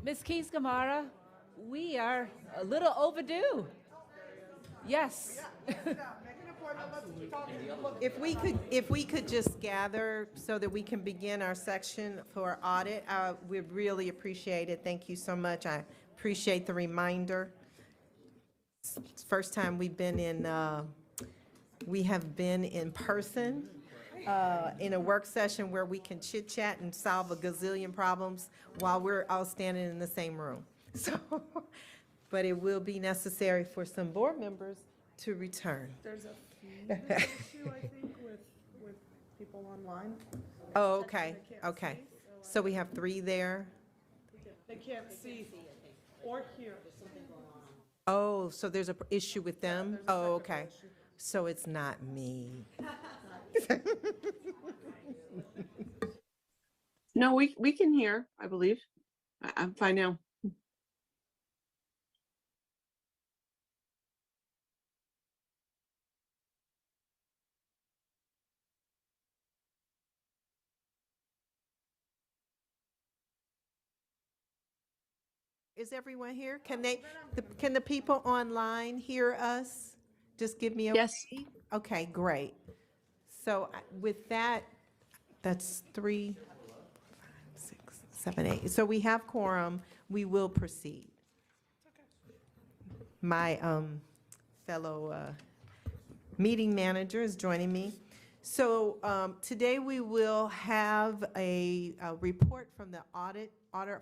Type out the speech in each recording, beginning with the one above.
Ms. Keys-Gamarra, we are a little overdue. Yes. If we could just gather so that we can begin our section for audit, we'd really appreciate it. Thank you so much. I appreciate the reminder. It's the first time we have been in person in a work session where we can chit chat and solve a gazillion problems while we're all standing in the same room. So, but it will be necessary for some board members to return. There's a few issue, I think, with people online. Oh, okay, They can't okay. see, So we have 3 there. They can't see or hear. Oh, so there's an issue with them? Oh, okay. So it's not me. No, we can hear, I believe. I'm fine now. Is everyone here? Can the people online hear us? Just give me a. Yes. wave. Okay, great. So with that, that's 3, 5, 6, 7, 8. So we have quorum. We will proceed. My fellow meeting manager is joining me. So today we will have a report from the audit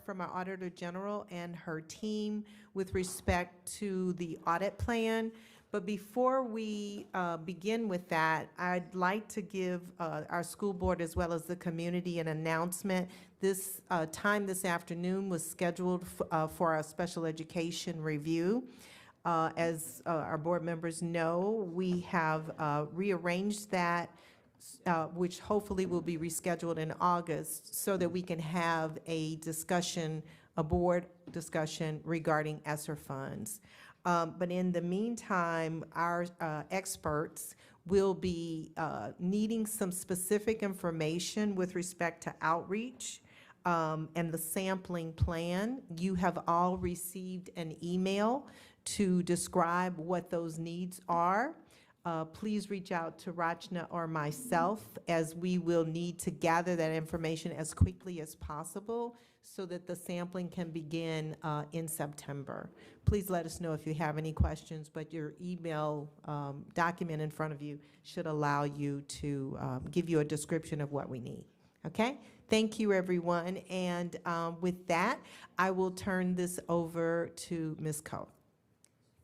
from our Auditor General and her team with respect to the audit plan. But before we begin with that, I'd like to give our school board as well as the community an announcement. This time this afternoon was scheduled for our special education review. As our board members know, we have rearranged that, which hopefully will be rescheduled in August so that we can have a discussion, a board discussion regarding Esser funds. But in the meantime, our experts will be needing some specific information with respect to outreach and the sampling plan. You have all received an email to describe what those needs are. Please reach out to Rachna or myself, as we will need to gather that information as quickly as possible so that the sampling can begin in September. Please let us know if you have any questions, but your email document in front of you should allow you to give you a description of what we need. Okay? Thank you, everyone. And with that, I will turn this over to Ms. Coe.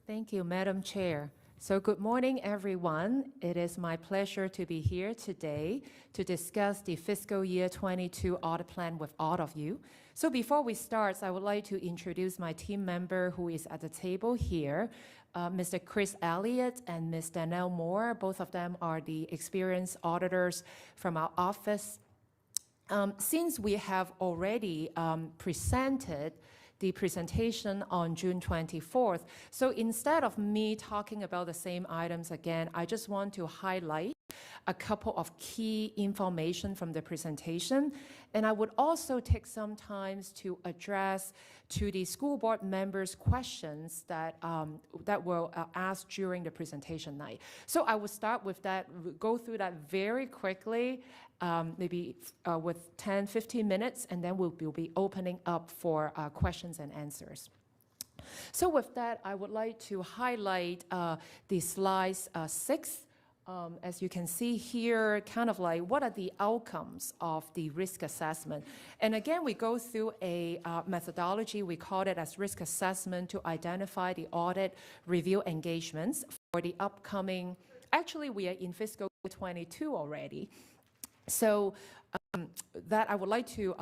Thank you, Madam Chair. So good morning, everyone. It is my pleasure to be here today to discuss the fiscal year 22 audit plan with all of you. So before we start, I would like to introduce my team member who is at the table here, Mr. Chris Elliott and Ms. Danielle Moore. Both of them are the experienced auditors from our office. Since we have already presented the presentation on June 24th. So instead of me talking about the same items again, I just want to highlight a couple of key information from the presentation. And I would also take some time to address to the school board members questions that, that were asked during the presentation night. So I will start with that, go through that very quickly, maybe with 10, 15 minutes, and then we'll be opening up for questions and answers. So with that, I would like to highlight the slides 6. As you can see here, kind of like what are the outcomes of the risk assessment. And again, we go through a methodology, we call it as risk assessment to identify the audit review engagements for the upcoming, actually we are in fiscal 22 already. So that I would like to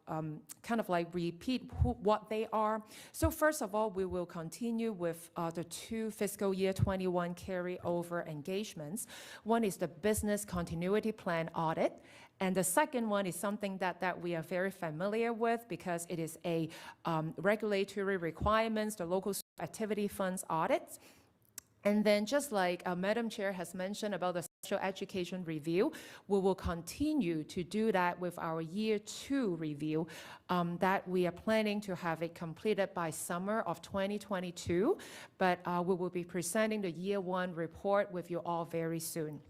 kind of like repeat what they are. So first of all, we will continue with the 2 fiscal year 21 carryover engagements. One is the business continuity plan audit, and the second one is something that we are very familiar with because it is a regulatory requirements, the local activity funds audits. And then just like Madam Chair has mentioned about the special education review. We will continue to do that with our year 2 review that we are planning to have it completed by summer of 2022, but we will be presenting the year 1 report with you all very soon.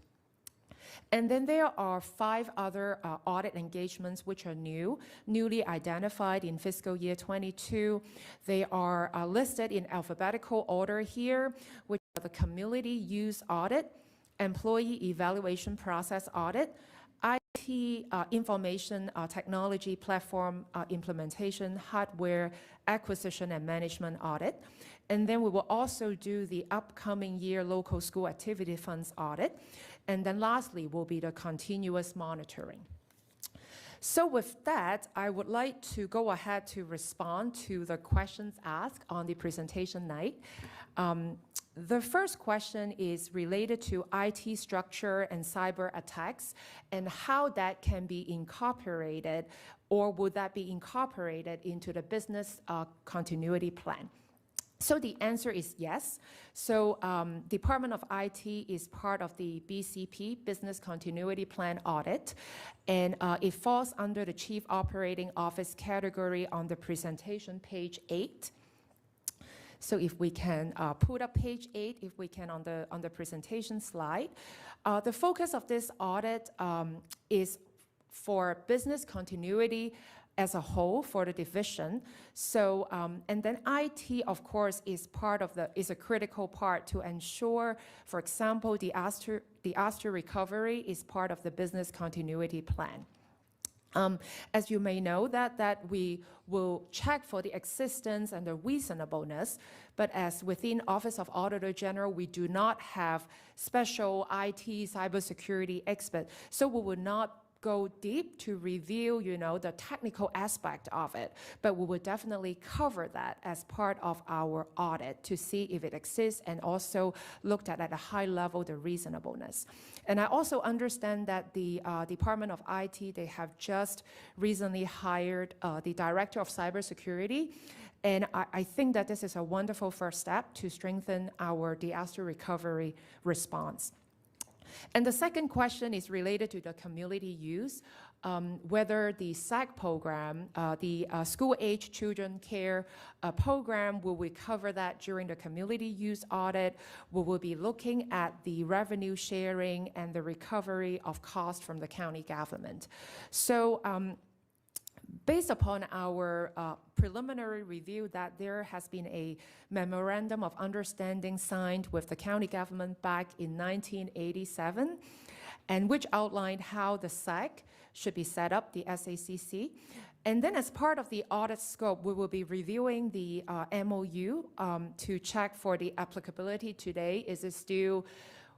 And then there are 5 other audit engagements which are newly identified in fiscal year 22. They are listed in alphabetical order here, which are the community use audit, employee evaluation process audit, IT information technology platform implementation, hardware acquisition and management audit. And then we will also do the upcoming year local school activity funds audit. And then lastly will be the continuous monitoring. So with that, I would like to go ahead to respond to the questions asked on the presentation night. The first question is related to IT structure and cyber attacks and how that can be incorporated, or would that be incorporated into the business continuity plan? So the answer is yes. So Department of IT is part of the BCP, Business Continuity Plan Audit, and it falls under the Chief Operating Office category on the presentation page 8. So if we can put up page 8, if we can on the presentation slide. The focus of this audit is for business continuity as a whole for the division. So, and then IT, of course, is a critical part to ensure, for example, the disaster recovery is part of the business continuity plan. As you may know, that we will check for the existence and the reasonableness, but as within Office of Auditor General, we do not have special IT cybersecurity expert, so we will not go deep to review, the technical aspect of it, but we will definitely cover that as part of our audit to see if it exists and also looked at a high level the reasonableness. And I also understand that the Department of IT, they have just recently hired the Director of Cybersecurity, and I think that this is a wonderful first step to strengthen our disaster recovery response. And the second question is related to the community use, whether the Sacc program, the school-age children care program, will we cover that during the community use audit? We will be looking at the revenue sharing and the recovery of costs from the county government. So based upon our preliminary review that there has been a memorandum of understanding signed with the county government back in 1987, and which outlined how the Sacc should be set up, the SACC. And then as part of the audit scope, we will be reviewing the MOU to check for the applicability today. Is it still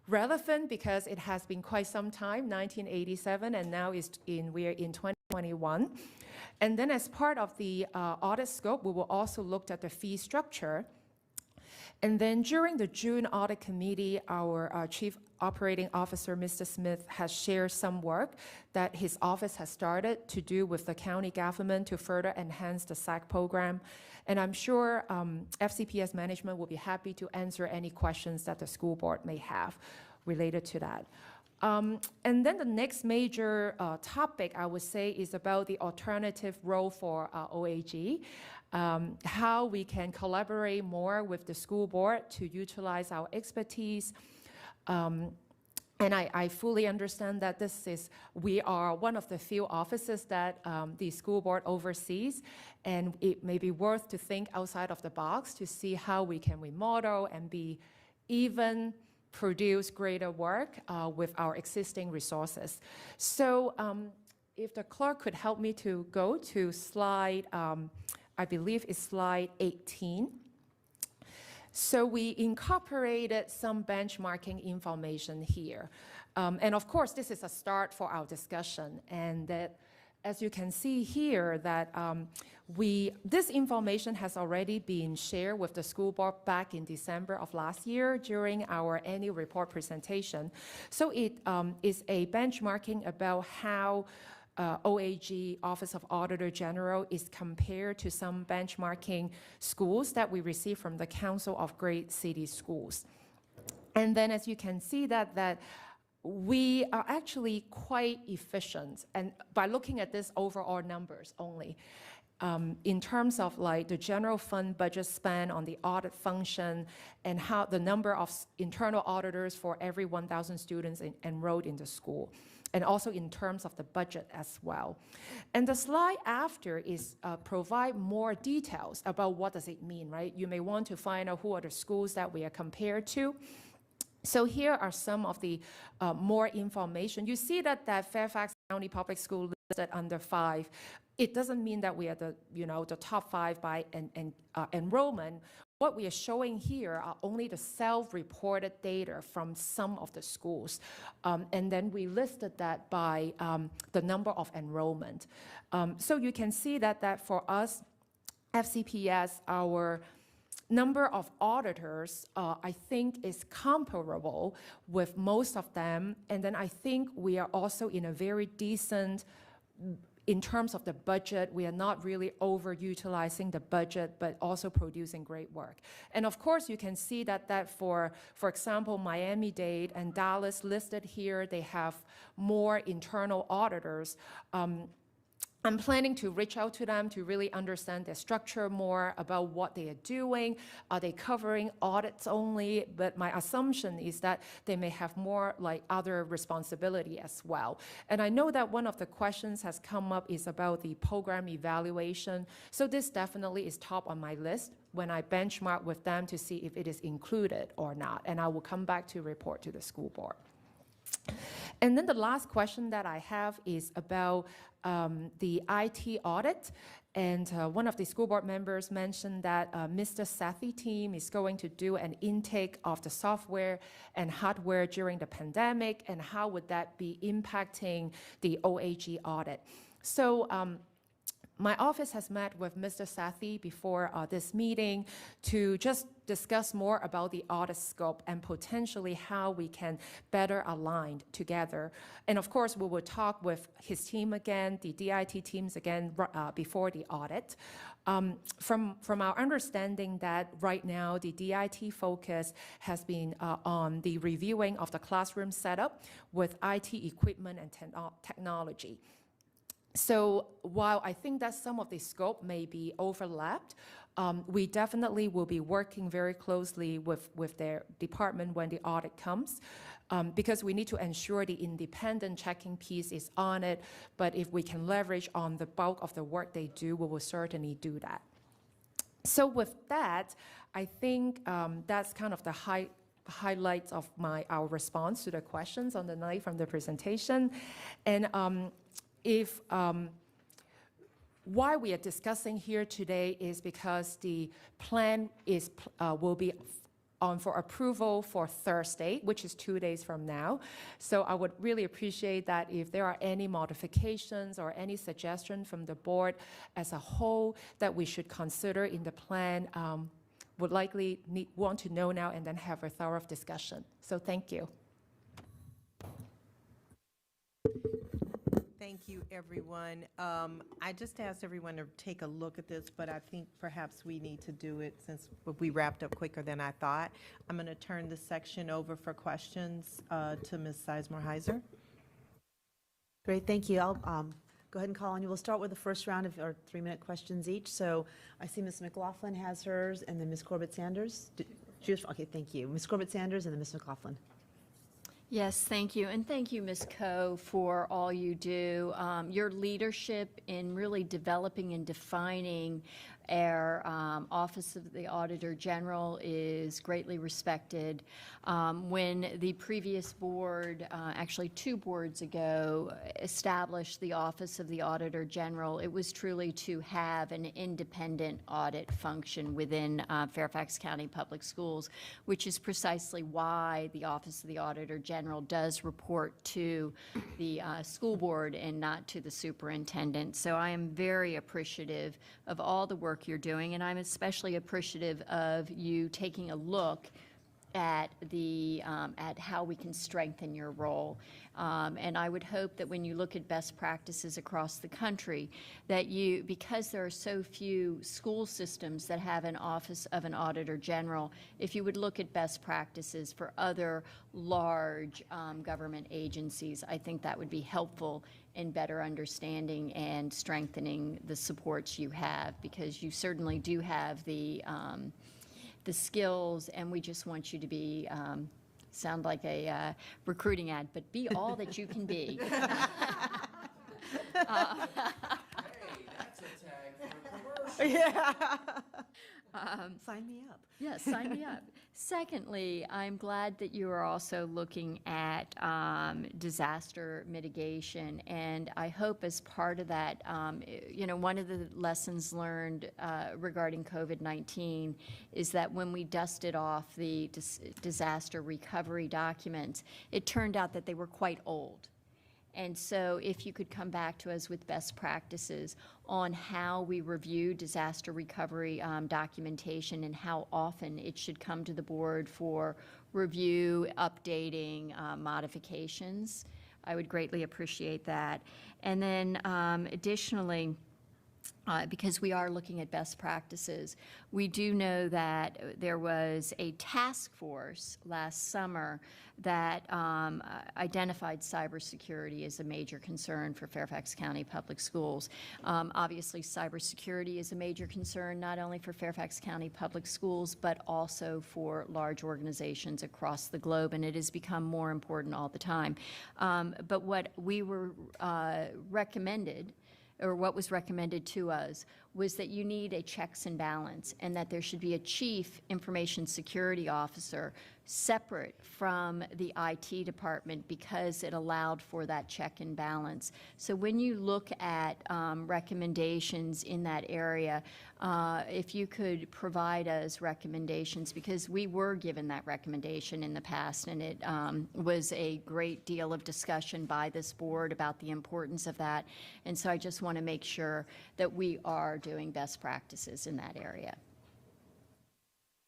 relevant? Because it has been quite some time, 1987, and now we are in 2021. And then as part of the audit scope, we will also look at the fee structure. And then during the June audit committee, our Chief Operating Officer, Mr. Smith, has shared some work that his office has started to do with the county government to further enhance the Sacc program. And I'm sure FCPS management will be happy to answer any questions that the school board may have related to that. And then the next major topic, I would say, is about the alternative role for OAG, how we can collaborate more with the school board to utilize our expertise. And I fully understand that we are one of the few offices that the school board oversees, and it may be worth to think outside of the box to see how we can remodel and be even produce greater work with our existing resources. So if the clerk could help me to go to slide, I believe it's slide 18. So we incorporated some benchmarking information here. And of course, this is a start for our discussion, and that, as you can see here, that this information has already been shared with the school board back in December of last year during our annual report presentation. So it is a benchmarking about how OAG, Office of Auditor General, is compared to some benchmarking schools that we receive from the Council of Great City Schools. And then as you can see that we are actually quite efficient, and by looking at this overall numbers only. In terms of like the general fund budget spent on the audit function and how the number of internal auditors for every 1,000 students enrolled in the school, and also in terms of the budget as well. And the slide after is provide more details about what does it mean, right? You may want to find out who are the schools that we are compared to. So here are some of the more information. You see that Fairfax County Public School listed under 5. It doesn't mean that we are the top 5 by enrollment. What we are showing here are only the self-reported data from some of the schools. And then we listed that by the number of enrollment. So you can see that for us, FCPS, our number of auditors, I think, is comparable with most of them. And then I think we are also in a very decent, in terms of the budget, we are not really overutilizing the budget, but also producing great work. And of course, you can see that for example, Miami-Dade and Dallas listed here, they have more internal auditors. I'm planning to reach out to them to really understand their structure more about what they are doing. Are they covering audits only? But my assumption is that they may have more like other responsibility as well. And I know that one of the questions has come up is about the program evaluation. So this definitely is top on my list when I benchmark with them to see if it is included or not. And I will come back to report to the school board. And then the last question that I have is about the IT audit. And one of the school board members mentioned that Mr. Sacc team is going to do an intake of the software and hardware during the pandemic, and how would that be impacting the OAG audit. So my office has met with Mr. Sacc before this meeting to just discuss more about the audit scope and potentially how we can better align together. And of course, we will talk with his team again, the DIT teams again, before the audit. From our understanding that right now the DIT focus has been on the reviewing of the classroom setup with IT equipment and technology. So while I think that some of the scope may be overlapped, we definitely will be working very closely with their department when the audit comes, because we need to ensure the independent checking piece is on it. But if we can leverage on the bulk of the work they do, we will certainly do that. So with that, I think that's kind of the highlights of our response to the questions on the night from the presentation. And why we are discussing here today is because the plan will be on for approval for Thursday, which is 2 days from now. So I would really appreciate that if there are any modifications or any suggestions from the board as a whole that we should consider in the plan, would likely want to know now and then have a thorough discussion. So thank you. Thank you, everyone. I just asked everyone to take a look at this, but I think perhaps we need to do it since we wrapped up quicker than I thought. I'm going to turn this section over for questions to Ms. Sizemore-Heiser. Great, thank you. I'll go ahead and call on you. We'll start with the first round of our 3-minute questions each. So I see Ms. McLaughlin has hers, and then Ms. Corbett-Sanders. Okay, thank you. Ms. Corbett-Sanders and then Ms. McLaughlin. Yes, thank you. And thank you, Ms. Coe, for all you do. Your leadership in really developing and defining our Office of the Auditor General is greatly respected. When the previous board, actually 2 boards ago, established the Office of the Auditor General, it was truly to have an independent audit function within Fairfax County Public Schools, which is precisely why the Office of the Auditor General does report to the school board and not to the superintendent. So I am very appreciative of all the work you're doing, and I'm especially appreciative of you taking a look at at how we can strengthen your role. And I would hope that when you look at best practices across the country, that you, because there are so few school systems that have an office of an auditor general, if you would look at best practices for other large government agencies, I think that would be helpful in better understanding and strengthening the supports you have, because you certainly do have the skills, and we just want you to be, sound like a recruiting ad, but be all that you can be. Hey, that's a tag for a commercial. Yeah. Sign me up. Yes, sign me up. Secondly, I'm glad that you are also looking at disaster mitigation, and I hope as part of that, one of the lessons learned regarding COVID-19 is that when we dusted off the disaster recovery documents, it turned out that they were quite old. And so if you could come back to us with best practices on how we review disaster recovery documentation and how often it should come to the board for review, updating, modifications, I would greatly appreciate that. And then additionally, because we are looking at best practices, we do know that there was a task force last summer that identified cybersecurity as a major concern for Fairfax County Public Schools. Obviously, cybersecurity is a major concern not only for Fairfax County Public Schools, but also for large organizations across the globe, and it has become more important all the time. But what we were recommended, or what was recommended to us, was that you need a checks and balance, and that there should be a chief information security officer separate from the IT department, because it allowed for that check and balance. So when you look at recommendations in that area, if you could provide us recommendations, because we were given that recommendation in the past, and it was a great deal of discussion by this board about the importance of that. And so I just want to make sure that we are doing best practices in that area.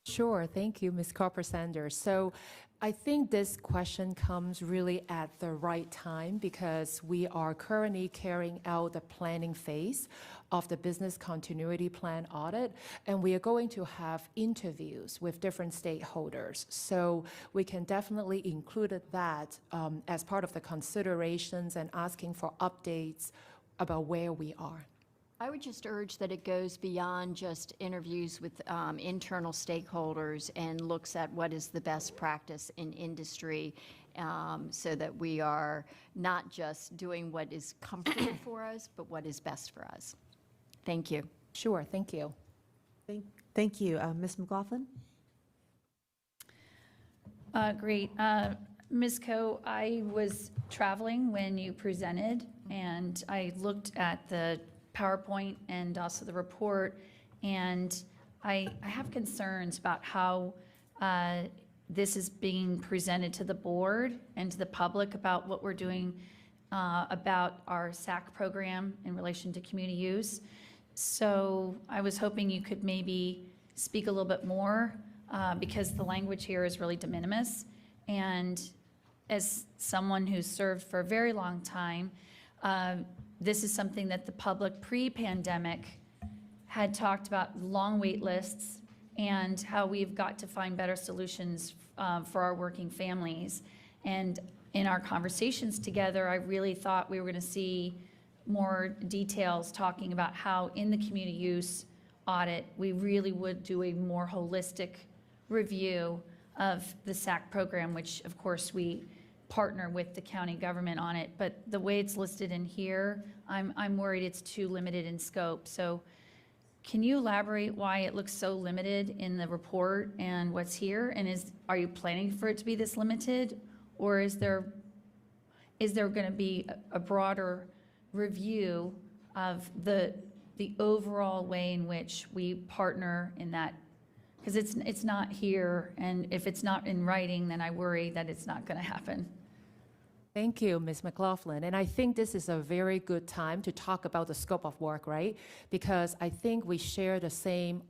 Sure, thank you, Ms. Copper-Sanders. So I think this question comes really at the right time, because we are currently carrying out the planning phase of the business continuity plan audit, and we are going to have interviews with different stakeholders. So we can definitely include that as part of the considerations and asking for updates about where we are. I would just urge that it goes beyond just interviews with internal stakeholders and looks at what is the best practice in industry, so that we are not just doing what is comfortable for us, but what is best for us. Thank you. Sure, thank you. Thank you. Ms. McLaughlin? Great. Ms. Coe, I was traveling when you presented, and I looked at the PowerPoint and also the report, and I have concerns about how this is being presented to the board and to the public about what we're doing about our Sacc program in relation to community use. So I was hoping you could maybe speak a little bit more, because the language here is really de minimis. And as someone who's served for a very long time, this is something that the public pre-pandemic had talked about, long wait lists, and how we've got to find better solutions for our working families. And in our conversations together, I really thought we were going to see more details talking about how in the community use audit, we really would do a more holistic review of the Sacc program, which of course we partner with the county government on it, but the way it's listed in here, I'm worried it's too limited in scope. So can you elaborate why it looks so limited in the report and what's here? And are you planning for it to be this limited, or is there going to be a broader review of the overall way in which we partner in that? Because it's not here, and if it's not in writing, then I worry that it's not going to happen. Thank you, Ms. McLaughlin. And I think this is a very good time to talk about the scope of work, right? Because I think we share the same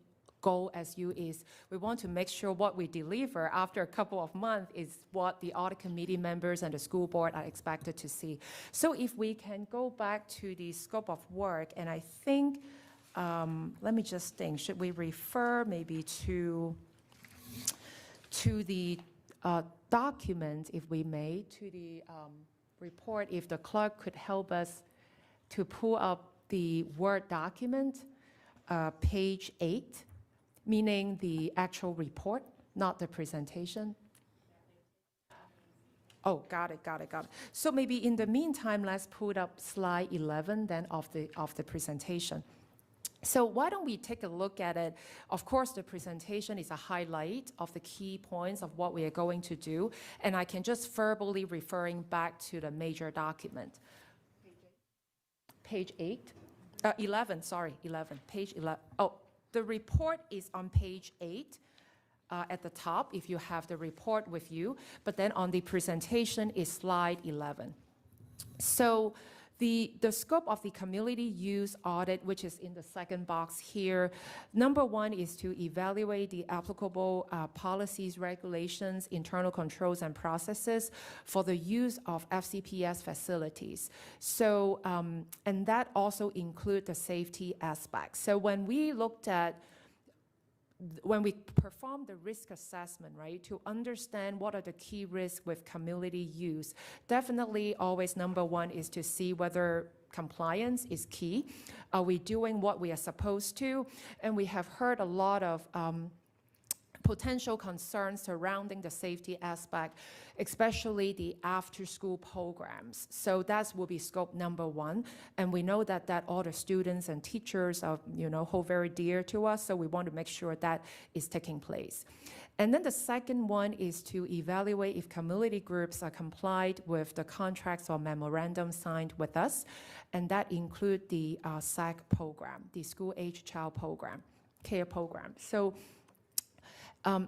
goal as you is we want to make sure what we deliver after a couple of months is what the audit committee members and the school board are expected to see. So if we can go back to the scope of work, and I think, let me just think, should we refer maybe to the document, if we may, to the report, if the clerk could help us to pull up the Word document, page 8, meaning the actual report, not the presentation. Oh, got it. So maybe in the meantime, let's put up slide 11 then of the presentation. So why don't we take a look at it? Of course, the presentation is a highlight of the key points of what we are going to do, and I can just verbally referring back to the major document. Page 8? 11, sorry, 11, page 11. Oh, the report is on page 8 at the top, if you have the report with you, but then on the presentation is slide 11. So the scope of the community use audit, which is in the second box here, number one is to evaluate the applicable policies, regulations, internal controls, and processes for the use of FCPS facilities. So, and that also includes the safety aspect. So when we perform the risk assessment, right, to understand what are the key risks with community use, definitely always number one is to see whether compliance is key. Are we doing what we are supposed to? And we have heard a lot of potential concerns surrounding the safety aspect, especially the after-school programs. So that will be scope number one. And we know that all the students and teachers are, hold very dear to us, so we want to make sure that is taking place. And then the second one is to evaluate if community groups are complied with the contracts or memorandums signed with us, and that include the Sacc program, the school-age child program, care program. So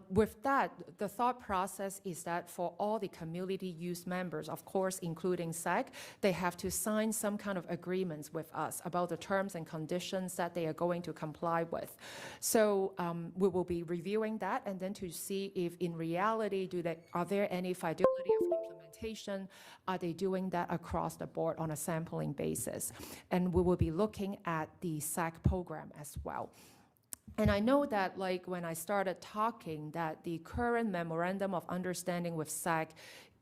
with that, the thought process is that for all the community use members, of course, including Sacc, they have to sign some kind of agreements with us about the terms and conditions that they are going to comply with. So we will be reviewing that, and then to see if in reality, are there any fidelity of implementation? Are they doing that across the board on a sampling basis? And we will be looking at the Sacc program as well. And I know that, like, when I started talking, that the current memorandum of understanding with Sacc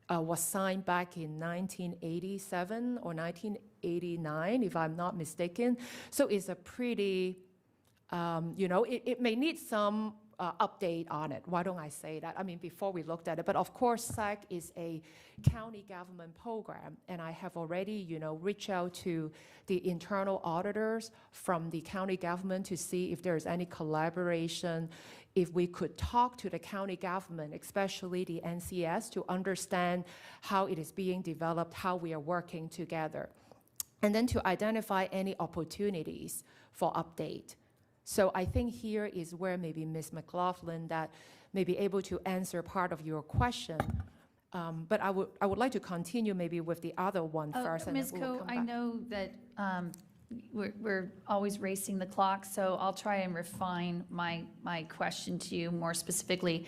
was signed back in 1987 or 1989, if I'm not mistaken. So it's a pretty, it may need some update on it. Why don't I say that? I mean, before we looked at it. But of course, Sacc is a county government program, and I have already, reached out to the internal auditors from the county government to see if there's any collaboration, if we could talk to the county government, especially the NCS, to understand how it is being developed, how we are working together, and then to identify any opportunities for update. So I think here is where maybe Ms. McLaughlin that may be able to answer part of your question. But I would like to continue maybe with the other one first. And Ms. then we'll Ko, come I back. know that we're always racing the clock, so I'll try and refine my question to you more specifically.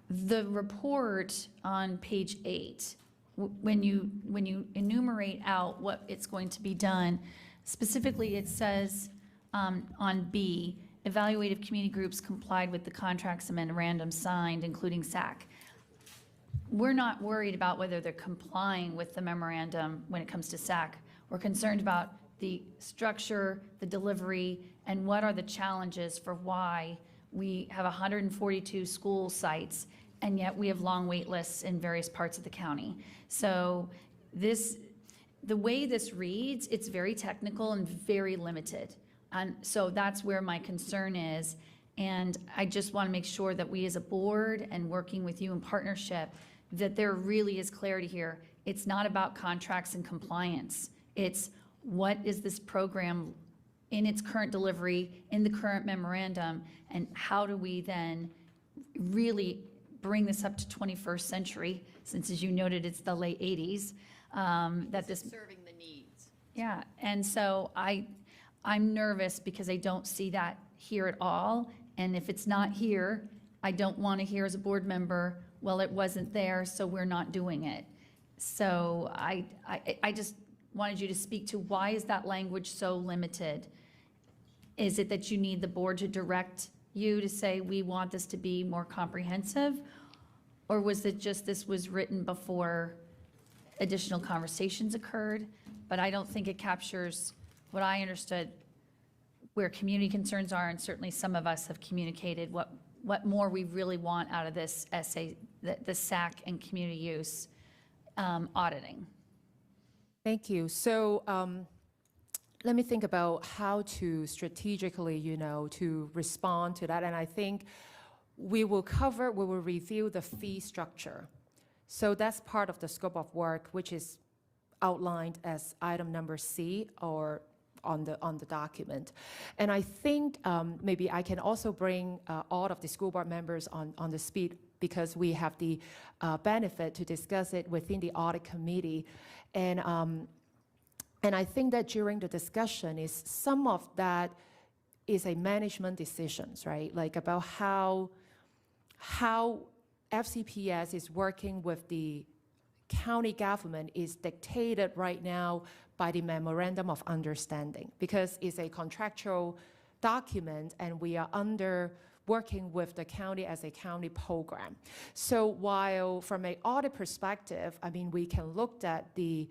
The report on page 8, when you enumerate out what it's going to be done, specifically it says on B, evaluate if community groups complied with the contracts and memorandums signed, including Sacc. We're not worried about whether they're complying with the memorandum when it comes to Sacc. We're concerned about the structure, the delivery, and what are the challenges for why we have 142 school sites, and yet we have long wait lists in various parts of the county. So the way this reads, it's very technical and very limited. And so that's where my concern is. And I just want to make sure that we as a board and working with you in partnership, that there really is clarity here. It's not about contracts and compliance. It's what is this program in its current delivery, in the current memorandum, and how do we then really bring this up to 21st century, since as you noted, it's the late 80s, that this. Serving the needs. Yeah, and so I'm nervous because I don't see that here at all. And if it's not here, I don't want to hear as a board member, well, it wasn't there, so we're not doing it. So I just wanted you to speak to why is that language so limited? Is it that you need the board to direct you to say, we want this to be more comprehensive? Or was it just this was written before additional conversations occurred? But I don't think it captures what I understood where community concerns are, and certainly some of us have communicated what more we really want out of this essay, the Sacc and community use auditing. Thank you. So let me think about how to strategically, to respond to that. And I think we will review the fee structure. So that's part of the scope of work, which is outlined as item number C or on the document. And I think maybe I can also bring all of the school board members on the speed, because we have the benefit to discuss it within the audit committee. And I think that during the discussion is some of that is a management decisions, right? Like about how FCPS is working with the county government is dictated right now by the Memorandum of Understanding, because it's a contractual document and we are working with the county as a county program. So while from an audit perspective, I mean, we can look at the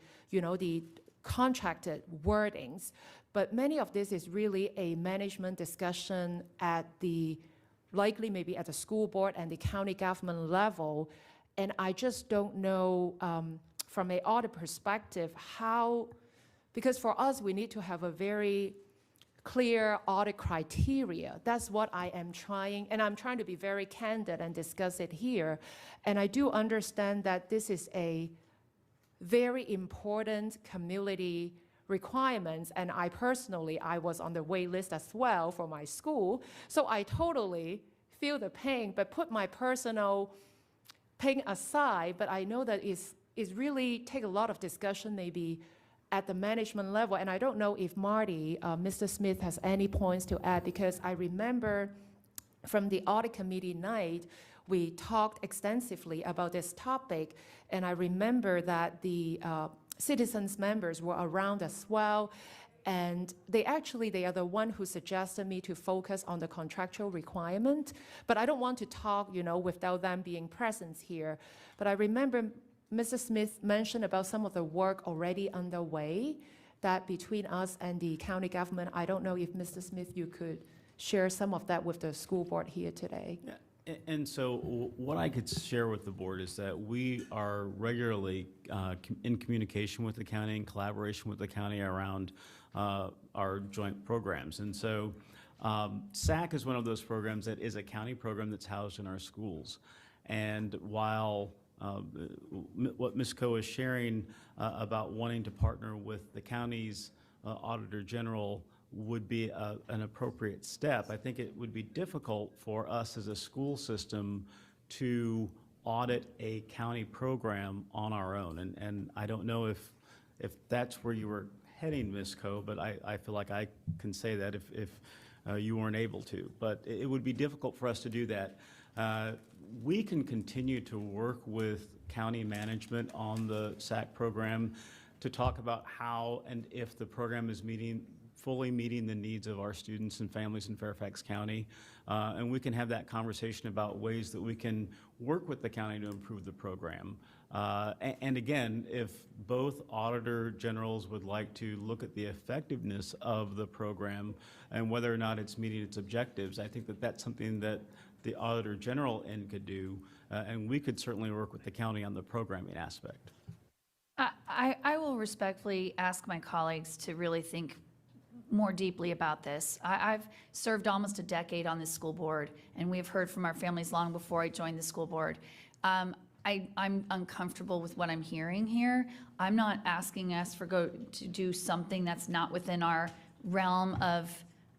contracted wordings, but many of this is really a management discussion at likely maybe at the school board and the county government level. And I just don't know from an audit perspective because for us, we need to have a very clear audit criteria. That's what I am trying, and I'm trying to be very candid and discuss it here. And I do understand that this is a very important community requirements, and I was on the wait list as well for my school, so I totally feel the pain, but put my personal pain aside. But I know that is really take a lot of discussion maybe at the management level, and I don't know if Marty, Mr. Smith has any points to add, because I remember from the audit committee night, we talked extensively about this topic, and I remember that the citizens members were around as well, and they are the one who suggested me to focus on the contractual requirement, but I don't want to talk, without them being present here. But I remember Mr. Smith mentioned about some of the work already underway that between us and the county government. I don't know if Mr. Smith, you could share some of that with the school board here today. Yeah. And so what I could share with the board is that we are regularly in communication with the county, in collaboration with the county around our joint programs. And so Sacc is one of those programs that is a county program that's housed in our schools. And while what Ms. Coe is sharing about wanting to partner with the county's Auditor General would be an appropriate step, I think it would be difficult for us as a school system to audit a county program on our own. And I don't know if that's where you were heading, Ms. Coe, but I feel like I can say that if you weren't able to. But it would be difficult for us to do that. We can continue to work with county management on the Sacc program to talk about how and if the program is fully meeting the needs of our students and families in Fairfax County. And we can have that conversation about ways that we can work with the county to improve the program. And again, if both auditor generals would like to look at the effectiveness of the program and whether or not it's meeting its objectives, I think that that's something that the Auditor General end could do, and we could certainly work with the county on the programming aspect. I will respectfully ask my colleagues to really think more deeply about this. I've served almost a decade on this school board, and we've heard from our families long before I joined the school board. I'm uncomfortable with what I'm hearing here. I'm not asking us to do something that's not within our realm of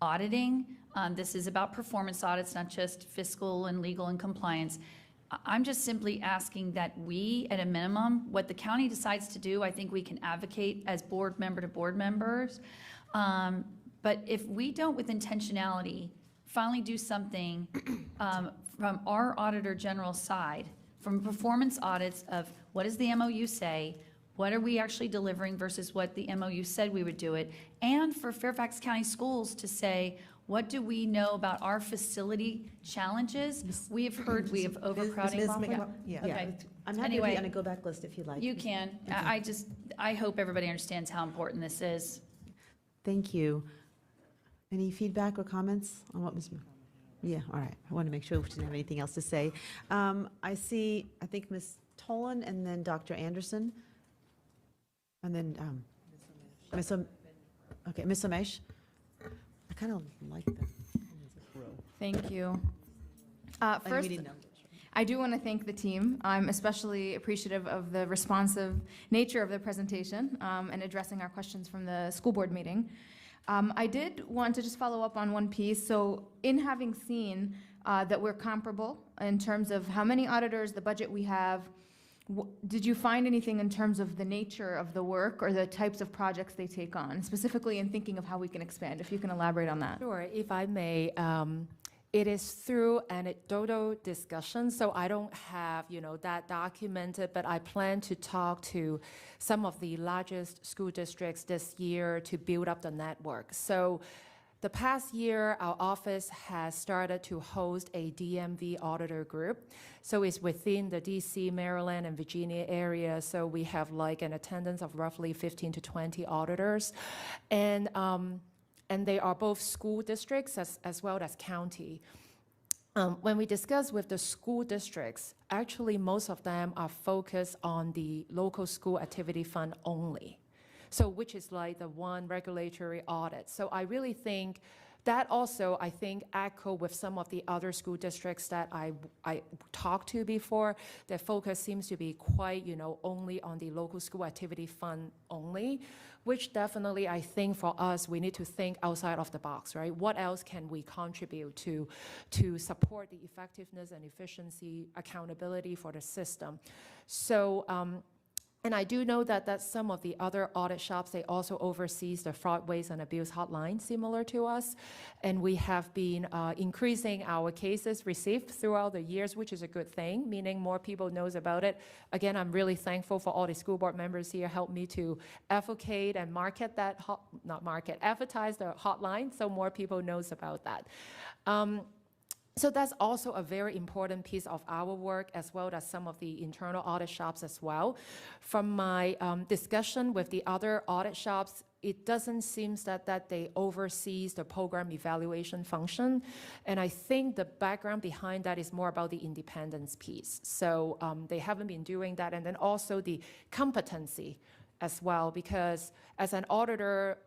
auditing. This is about performance audits, not just fiscal and legal and compliance. I'm just simply asking that we, at a minimum, what the county decides to do, I think we can advocate as board member to board members. But if we don't, with intentionality, finally do something from our Auditor General side, from performance audits of what does the MOU say, what are we actually delivering versus what the MOU said we would do it, and for Fairfax County Schools to say, what do we know about our facility challenges? We have heard we have overcrowding. Ms. Yeah. Yeah. Okay. I'm happy to Anyway. be on a go-back list if you'd like. You can. I hope everybody understands how important this is. Thank you. Any feedback or comments on what Ms. Yeah, all right. I want to make sure we didn't have anything else to say. I think Ms. Tolan and then Dr. Anderson. And then Ms. Omesh. I kind of like that. Thank you. And we First, didn't know. I do want to thank the team. I'm especially appreciative of the responsive nature of the presentation and addressing our questions from the school board meeting. I did want to just follow up on one piece. So in having seen that we're comparable in terms of how many auditors, the budget we have, did you find anything in terms of the nature of the work or the types of projects they take on, specifically in thinking of how we can expand? If you can elaborate on that. Sure, if I may. It is through anecdotal discussion, so I don't have, that documented, but I plan to talk to some of the largest school districts this year to build up the network. So the past year, our office has started to host a DMV auditor group. So it's within the DC, Maryland, and Virginia area. So we have like an attendance of roughly 15 to 20 auditors. And they are both school districts as well as county. When we discuss with the school districts, actually most of them are focused on the local school activity fund only. So which is like the one regulatory audit. So I really think that also, I think, echo with some of the other school districts that I talked to before. Their focus seems to be quite, only on the local school activity fund only, which definitely I think for us, we need to think outside of the box, right? What else can we contribute to support the effectiveness and efficiency, accountability for the system? So, and I do know that some of the other audit shops, they also oversees the fraud, waste, and abuse hotline, similar to us. And we have been increasing our cases received throughout the years, which is a good thing, meaning more people knows about it. Again, I'm really thankful for all the school board members here help me to advocate and market that, advertise the hotline so more people knows about that. So that's also a very important piece of our work, as well as some of the internal audit shops as well. From my discussion with the other audit shops, it doesn't seem that they oversees the program evaluation function. And I think the background behind that is more about the independence piece. So they haven't been doing that. And then also the competency as well, because as an auditor,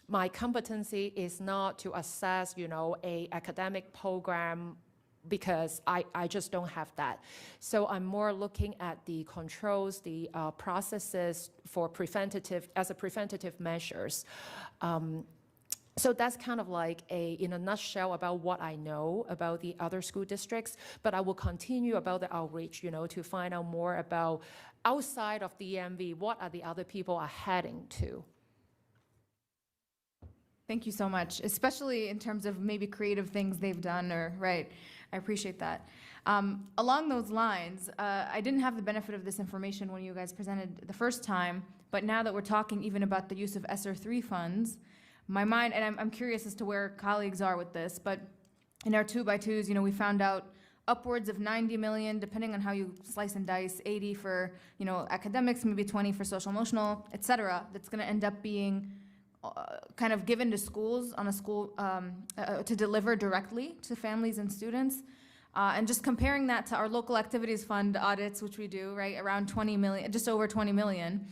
my competency is not to assess, a academic program, because I just don't have that. So I'm more looking at the controls, the processes for preventative measures. So that's kind of like in a nutshell about what I know about the other school districts, but I will continue about the outreach, to find out more about outside of DMV, what are the other people are heading to. Thank you so much, especially in terms of maybe creative things they've done, right? I appreciate that. Along those lines, I didn't have the benefit of this information when you guys presented the first time, but now that we're talking even about the use of ESSER 3 funds, my mind, and I'm curious as to where colleagues are with this, but in our 2x2s, we found out upwards of 90 million, depending on how you slice and dice, 80 for, academics, maybe 20 for social emotional, et cetera, that's gonna end up being kind of given to schools on a school to deliver directly to families and students. And just comparing that to our local activities fund audits, which we do, right, around 20 million, just over 20 million.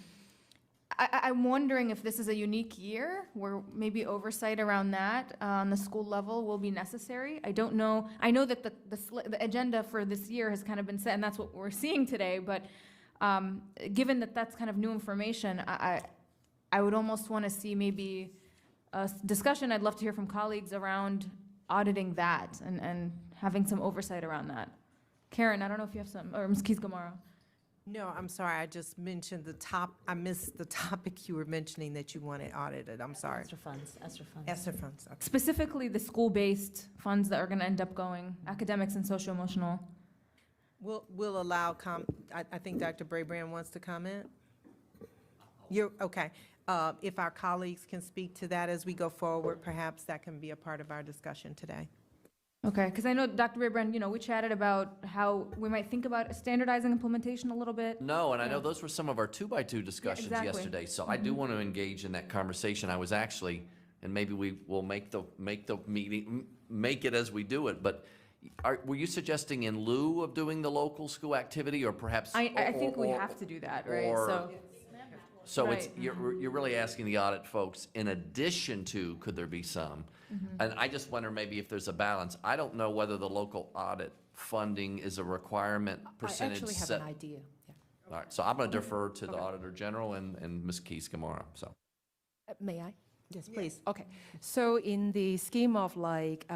I'm wondering if this is a unique year where maybe oversight around that on the school level will be necessary. I don't know. I know that the agenda for this year has kind of been set, and that's what we're seeing today, but given that that's kind of new information, I would almost want to see maybe a discussion. I'd love to hear from colleagues around auditing that and having some oversight around that. Karen, I don't know if you have some, or Ms. Keys-Gamarra. No, I'm sorry, I just mentioned I missed the topic you were mentioning that you wanted audited, I'm sorry. Esser funds, Esser funds. ESSER funds, okay. Specifically, the school-based funds that are going to end up going, academics and socio-emotional. We'll allow, I think Dr. Brabrand wants to comment? Okay. If our colleagues can speak to that as we go forward, perhaps that can be a part of our discussion today. Okay, because I know, Dr. Raybrand, we chatted about how we might think about standardizing implementation a little bit. No, and I know Yeah. those were some of our 2x2 discussions exactly. yesterday, so I do want to engage in that conversation. I was actually, and maybe we will make the meeting, make it as we do it, but were you suggesting in lieu of doing the local school activity, or perhaps? I think we have to do that, right? or- So it's, Right. you're really asking the audit folks, in addition to, could there be some? And I just wonder maybe if there's a balance. I don't know whether the local audit funding is a requirement I percentage actually have set. an idea. Yeah. All right, so I'm going to defer to the Auditor General and Ms. Keys Gamora, so. May I? Yes, please. Okay, so in the scheme of like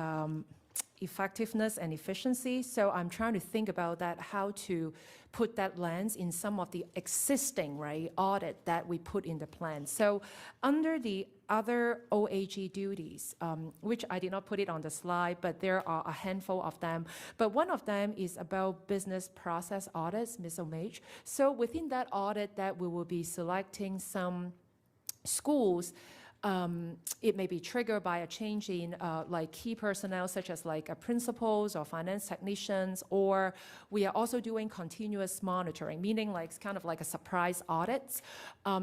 effectiveness and efficiency, so I'm trying to think about that, how to put that lens in some of the existing, right, audit that we put in the plan. So under the other OAG duties, which I did not put it on the slide, but there are a handful of them. But one of them is about business process audits, Ms. Omage. So within that audit that we will be selecting some schools, it may be triggered by a change in like key personnel such as like principals or finance technicians, or we are also doing continuous monitoring, meaning like it's kind of like a surprise audits.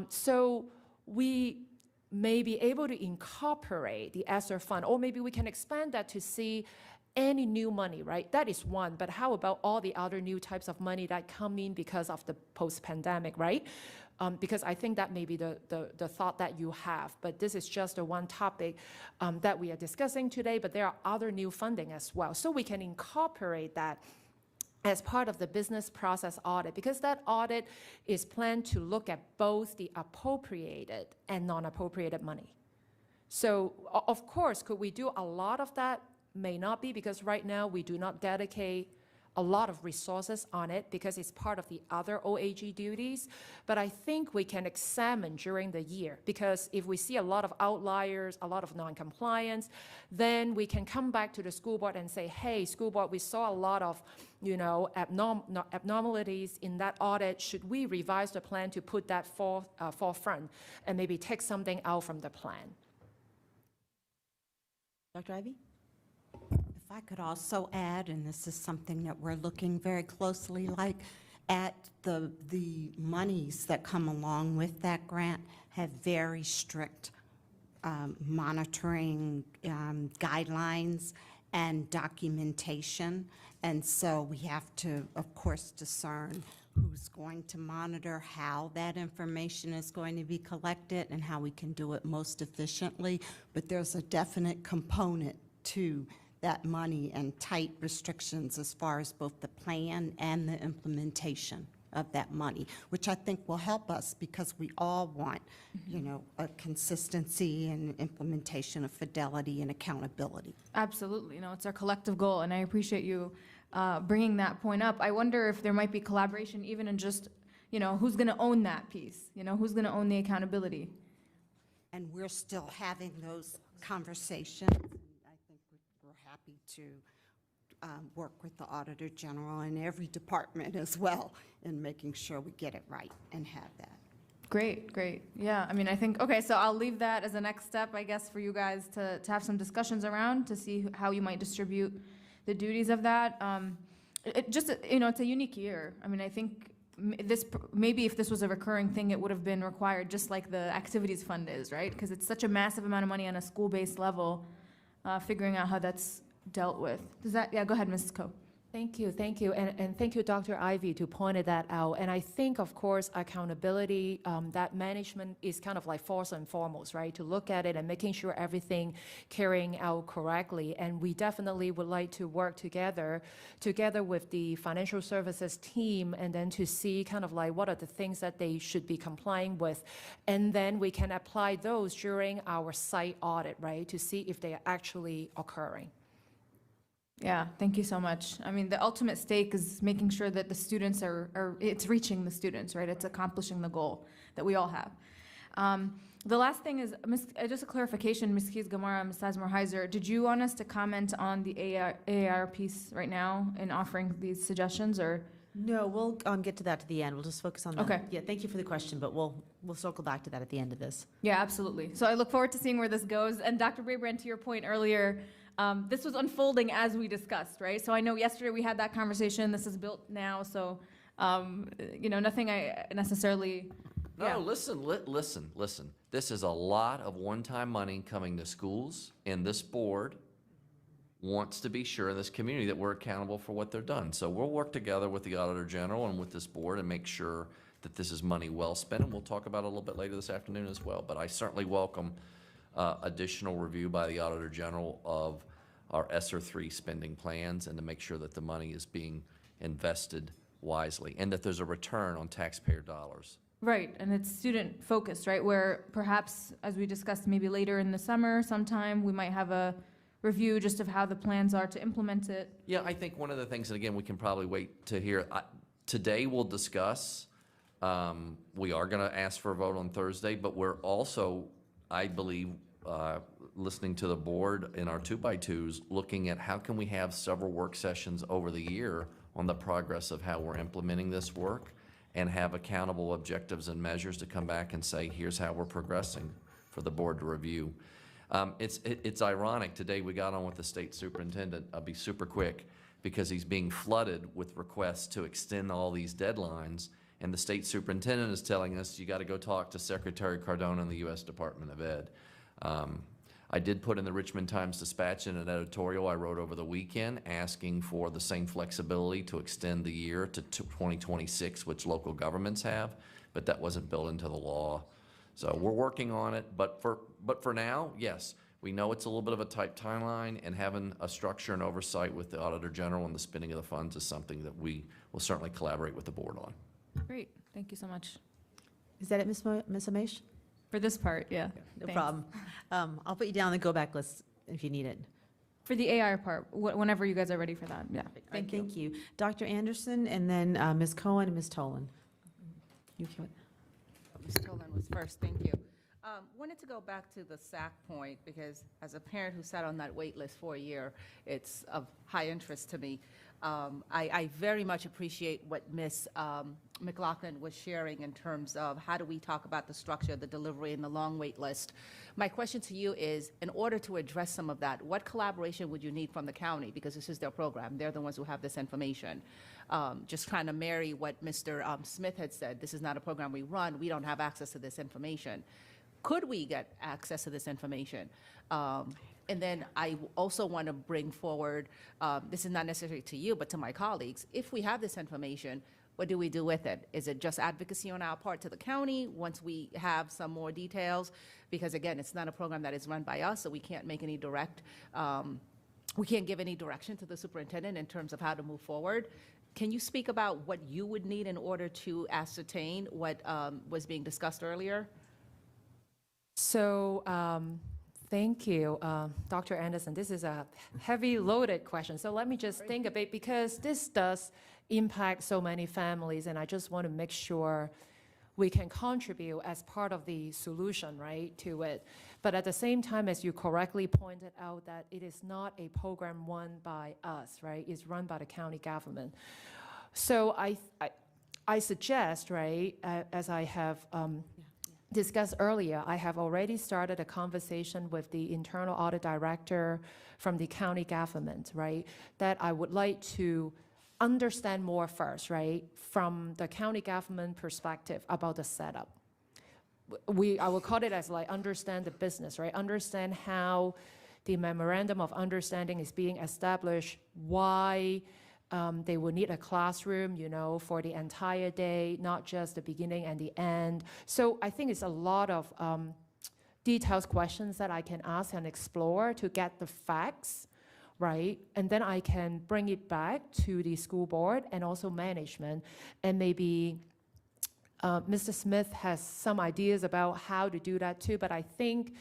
So we may be able to incorporate the Esser fund, or maybe we can expand that to see any new money, right? That is one, but how about all the other new types of money that come in because of the post-pandemic, right? Because I think that may be the thought that you have, but this is just the one topic that we are discussing today, but there are other new funding as well. So we can incorporate that as part of the business process audit, because that audit is planned to look at both the appropriated and non-appropriated money. So of course, could we do a lot of that? May not be, because right now we do not dedicate a lot of resources on it because it's part of the other OAG duties. But I think we can examine during the year, because if we see a lot of outliers, a lot of non-compliance, then we can come back to the school board and say, hey, school board, we saw a lot of, abnormalities in that audit. Should we revise the plan to put that forefront and maybe take something out from the plan? Dr. Ivy? If I could also add, and this is something that we're looking very closely at the monies that come along with that grant have very strict monitoring guidelines and documentation. And so we have to, of course, discern who's going to monitor, how that information is going to be collected, and how we can do it most efficiently. But there's a definite component to that money and tight restrictions as far as both the plan and the implementation of that money, which I think will help us, because we all want, a consistency and implementation of fidelity and accountability. Absolutely, it's our collective goal, and I appreciate you bringing that point up. I wonder if there might be collaboration even in just, who's going to own that piece, who's going to own the accountability. And we're still having those conversations. I think we're happy to work with the Auditor General and every department as well in making sure we get it right and have that. Great, great. Yeah, I think, okay, so I'll leave that as a next step, I guess, for you guys to have some discussions around to see how you might distribute the duties of that. It's a unique year. I think maybe if this was a recurring thing, it would have been required, just like the activities fund is, right? Because it's such a massive amount of money on a school-based level, figuring out how that's dealt with. Go ahead, Mrs. Koh. Thank you, and thank you, Dr. Ivy, to point that out. And I think, of course, accountability, that management is kind of like first and foremost, right? To look at it and making sure everything carrying out correctly. And we definitely would like to work together with the financial services team, and then to see kind of like what are the things that they should be complying with. And then we can apply those during our site audit, right? To see if they are actually occurring. Yeah, thank you so much. I mean, the ultimate stake is making sure that the students it's reaching the students, right? It's accomplishing the goal that we all have. The last thing is, just a clarification, Ms. Keys Gamara, Ms. Sizemore-Heiser, did you want us to comment on the AAR piece right now in offering these suggestions, or? No, we'll get to that at the end. We'll just focus on that. Okay. Yeah, thank you for the question, but we'll circle back to that at the end of this. Yeah, absolutely. So I look forward to seeing where this goes. And Dr. Brabrand, to your point earlier, this was unfolding as we discussed, right? So I know yesterday we had that conversation. This is built now, so nothing I necessarily. No, Yeah. listen. This is a lot of one-time money coming to schools, and this board wants to be sure in this community that we're accountable for what they're done. So we'll work together with the Auditor General and with this board and make sure that this is money well spent, and we'll talk about it a little bit later this afternoon as well. But I certainly welcome additional review by the Auditor General of our ESSER 3 spending plans and to make sure that the money is being invested wisely and that there's a return on taxpayer dollars. Right, and it's student-focused, right? Where perhaps, as we discussed, maybe later in the summer sometime, we might have a review just of how the plans are to implement it. Yeah, I think one of the things, and again, we can probably wait to hear, today we'll discuss, we are going to ask for a vote on Thursday, but we're also, I believe, listening to the board in our 2x2s, looking at how can we have several work sessions over the year on the progress of how we're implementing this work and have accountable objectives and measures to come back and say, here's how we're progressing for the board to review. It's ironic, today we got on with the state superintendent, I'll be super quick, because he's being flooded with requests to extend all these deadlines, and the state superintendent is telling us, you gotta go talk to Secretary Cardona in the U.S. Department of Ed. I did put in the Richmond Times-Dispatch in an editorial I wrote over the weekend asking for the same flexibility to extend the year to 2026, which local governments have, but that wasn't built into the law. So we're working on it, but for now, yes, we know it's a little bit of a tight timeline, and having a structure and oversight with the Auditor General and the spending of the funds is something that we will certainly collaborate with the board on. Great, thank you so much. Is that it, Ms. Amish? For this part, yeah. No Thanks. problem. I'll put you down on the go-back list if you need it. For the AR part, whenever you guys are ready for that, yeah. Thank you. Thank you. Dr. Anderson, and then Ms. Cohen and Ms. Tolan. You can- Ms. Tolan was first, thank you. Wanted to go back to the Sacc point, because as a parent who sat on that wait list for a year, it's of high interest to me. I very much appreciate what Ms. McLaughlin was sharing in terms of how do we talk about the structure, the delivery, and the long wait list. My question to you is, in order to address some of that, what collaboration would you need from the county? Because this is their program. They're the ones who have this information. Just trying to marry what Mr. Smith had said. This is not a program we run. We don't have access to this information. Could we get access to this information? And then I also want to bring forward, this is not necessarily to you, but to my colleagues, if we have this information, what do we do with it? Is it just advocacy on our part to the county once we have some more details? Because again, it's not a program that is run by us, so we can't make any we can't give any direction to the superintendent in terms of how to move forward. Can you speak about what you would need in order to ascertain what was being discussed earlier? So, thank you, Dr. Anderson. This is a heavy loaded question. So let me just think a bit, because this does impact so many families, and I just want to make sure we can contribute as part of the solution, right, to it. But at the same time, as you correctly pointed out, that it is not a program run by us, right? It's run by the county government. So I suggest, right, as I have discussed earlier, I have already started a conversation with the internal audit director from the county government, right, that I would like to understand more first, right, from the county government perspective about the setup. I will call it as like understand the business, right, understand how the memorandum of understanding is being established, why they will need a classroom, for the entire day, not just the beginning and the end. So I think it's a lot of detailed questions that I can ask and explore to get the facts, right? And then I can bring it back to the school board and also management. And maybe Mr. Smith has some ideas about how to do that too, but I think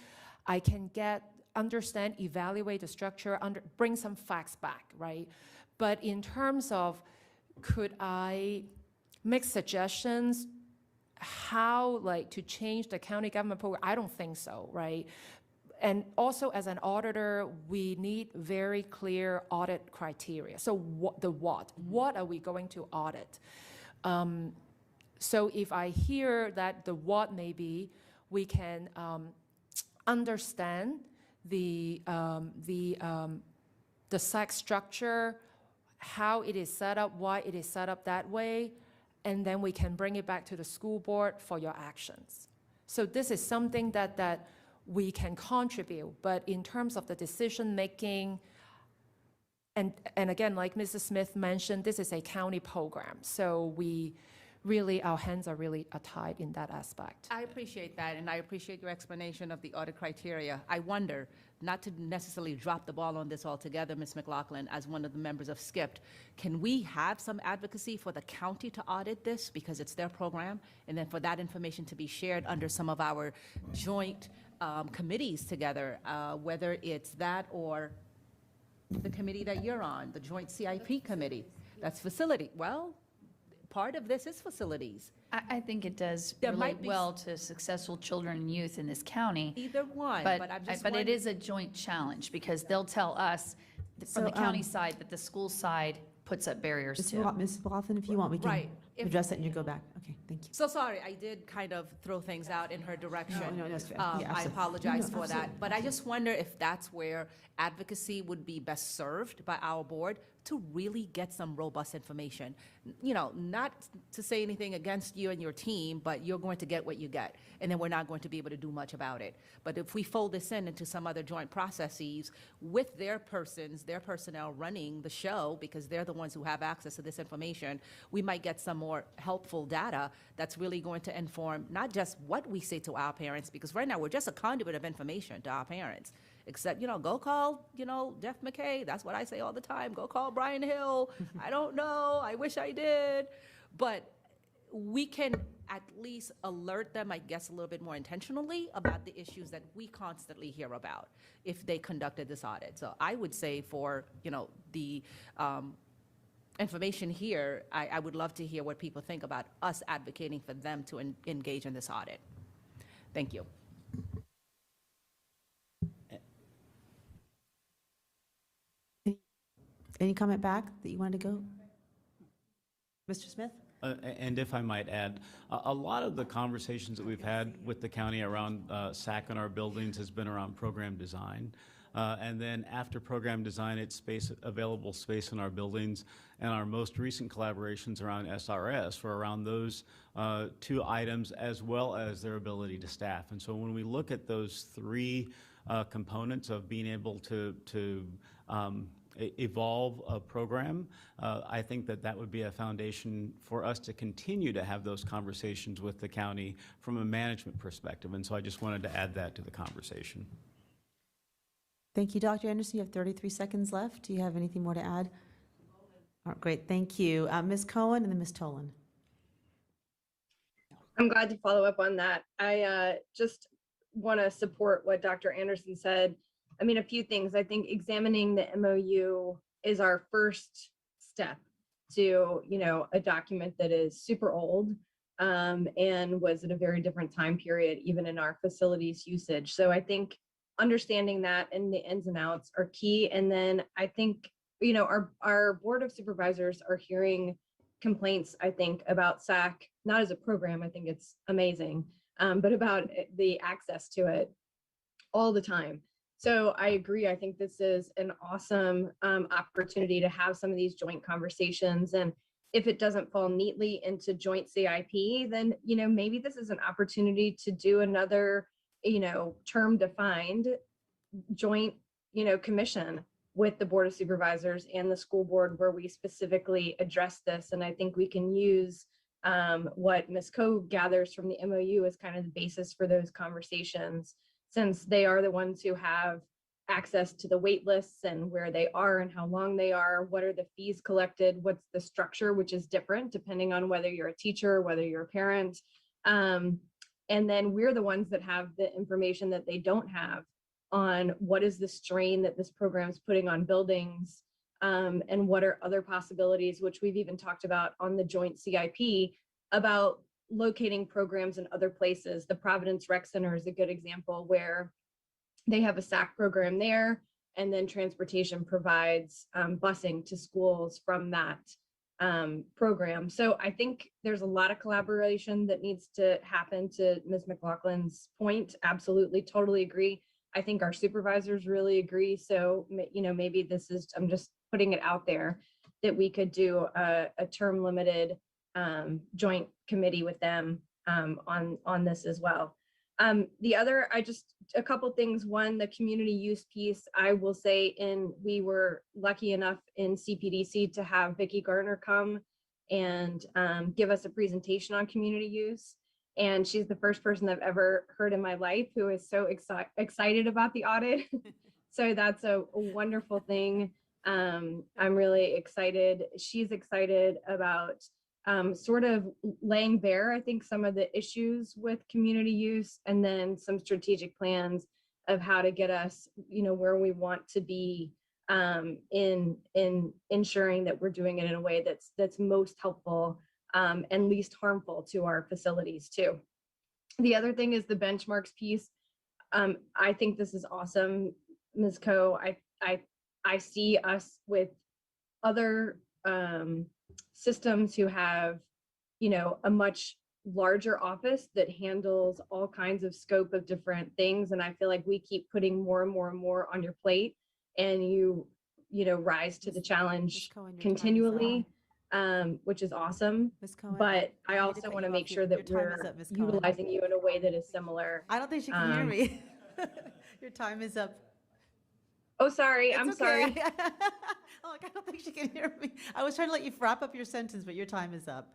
I can get understand, evaluate the structure, bring some facts back, right? But in terms of, could I make suggestions how, like, to change the county government program? I don't think so, right? And also, as an auditor, we need very clear audit criteria. So what are we going to audit? So if I hear that the what maybe, we can understand the Sacc structure, how it is set up, why it is set up that way, and then we can bring it back to the school board for your actions. So this is something that we can contribute, but in terms of the decision-making, and again, like Mrs. Smith mentioned, this is a county program, so our hands are really tied in that aspect. I appreciate that, and I appreciate your explanation of the audit criteria. I wonder, not to necessarily drop the ball on this altogether, Ms. McLaughlin, as one of the members of SCIPT, can we have some advocacy for the county to audit this because it's their program, and then for that information to be shared under some of our joint committees together, whether it's that or the committee that you're on, the joint CIP committee, that's facility. Well, part of this is facilities. I think it does There relate might be well to successful children and youth in this county. Either one, But, but I'm just but it wondering- is a joint challenge because they'll tell us from the county side that the school side puts up barriers to. Ms. McLaughlin, if you want, we can Right. If- address that and you go back. Okay, thank you. So sorry, I did kind of throw things out in her direction. No, that's fair. I Yeah, absolutely. apologize No, for that. But I just wonder if that's where advocacy would be best served by our board to really get some robust information. You know, not to say anything against you and your team, but you're going to get what you get, and then we're not going to be able to do much about it. But if we fold this into some other joint processes with their personnel running the show, because they're the ones who have access to this information, we might get some more helpful data that's really going to inform not just what we say to our parents, because right now we're just a conduit of information to our parents. Except, go call, Jeff McKay. That's what I say all the time. Go call Brian Hill. I don't know. I wish I did. But we can at least alert them, I guess, a little bit more intentionally about the issues that we constantly hear about if they conducted this audit. So I would say for, the information here, I would love to hear what people think about us advocating for them to engage in this audit. Thank you. Any comment back that you wanted to go? Mr. Smith? And if I might add, a lot of the conversations that we've had with the county around Sacc in our buildings has been around program design. And then after program design, it's available space in our buildings. And our most recent collaborations around SRS were around those two items as well as their ability to staff. And so when we look at those three components of being able to evolve a program, I think that would be a foundation for us to continue to have those conversations with the county from a management perspective. And so I just wanted to add that to the conversation. Thank you, Dr. Anderson. You have 33 seconds left. Do you have anything more to add? All right, great, thank you. Ms. Cohen and then Ms. Tolan. I'm glad to follow up on that. I just want to support what Dr. Anderson said. I mean, a few things. I think examining the MOU is our first step to, a document that is super old and was at a very different time period, even in our facilities usage. So I think understanding that and the ins and outs are key. And then I think, our Board of Supervisors are hearing complaints, I think, about Sacc, not as a program, I think it's amazing, but about the access to it all the time. So I agree. I think this is an awesome opportunity to have some of these joint conversations. And if it doesn't fall neatly into joint CIP, then, maybe this is an opportunity to do another, term defined joint, commission with the Board of Supervisors and the school board where we specifically address this. And I think we can use what Ms. Coe gathers from the MOU as kind of the basis for those conversations, since they are the ones who have access to the wait lists and where they are and how long they are, what are the fees collected, what's the structure, which is different depending on whether you're a teacher, whether you're a parent. And then we're the ones that have the information that they don't have on what is the strain that this program is putting on buildings, and what are other possibilities, which we've even talked about on the joint CIP, about locating programs in other places. The Providence Rec Center is a good example where they have a Sacc program there, and then transportation provides busing to schools from that program. So I think there's a lot of collaboration that needs to happen. To Ms. McLaughlin's point, absolutely, totally agree. I think our supervisors really agree. So, maybe this is, I'm just putting it out there, that we could do a term limited joint committee with them on this as well. The other, a couple things. One, the community use piece, I will say, we were lucky enough in CPDC to have Vicki Garner come and give us a presentation on community use. And she's the first person I've ever heard in my life who is so excited about the audit. So that's a wonderful thing. I'm really excited. She's excited about sort of laying bare, I think, some of the issues with community use, and then some strategic plans of how to get us, where we want to be in ensuring that we're doing it in a way that's most helpful and least harmful to our facilities too. The other thing is the benchmarks piece. I think this is awesome, Ms. Coe. I see us with other systems who have, a much larger office that handles all kinds of scope of different things. And I feel like we keep putting more and more and more on your plate, and you rise to the challenge continually, which is awesome. But I also want to make sure that we're utilizing you in a way that is similar. I don't think she can hear me. Your time is up. Oh, sorry. I'm okay. sorry. Oh, I don't think she can hear me. I was trying to let you wrap up your sentence, but your time is up.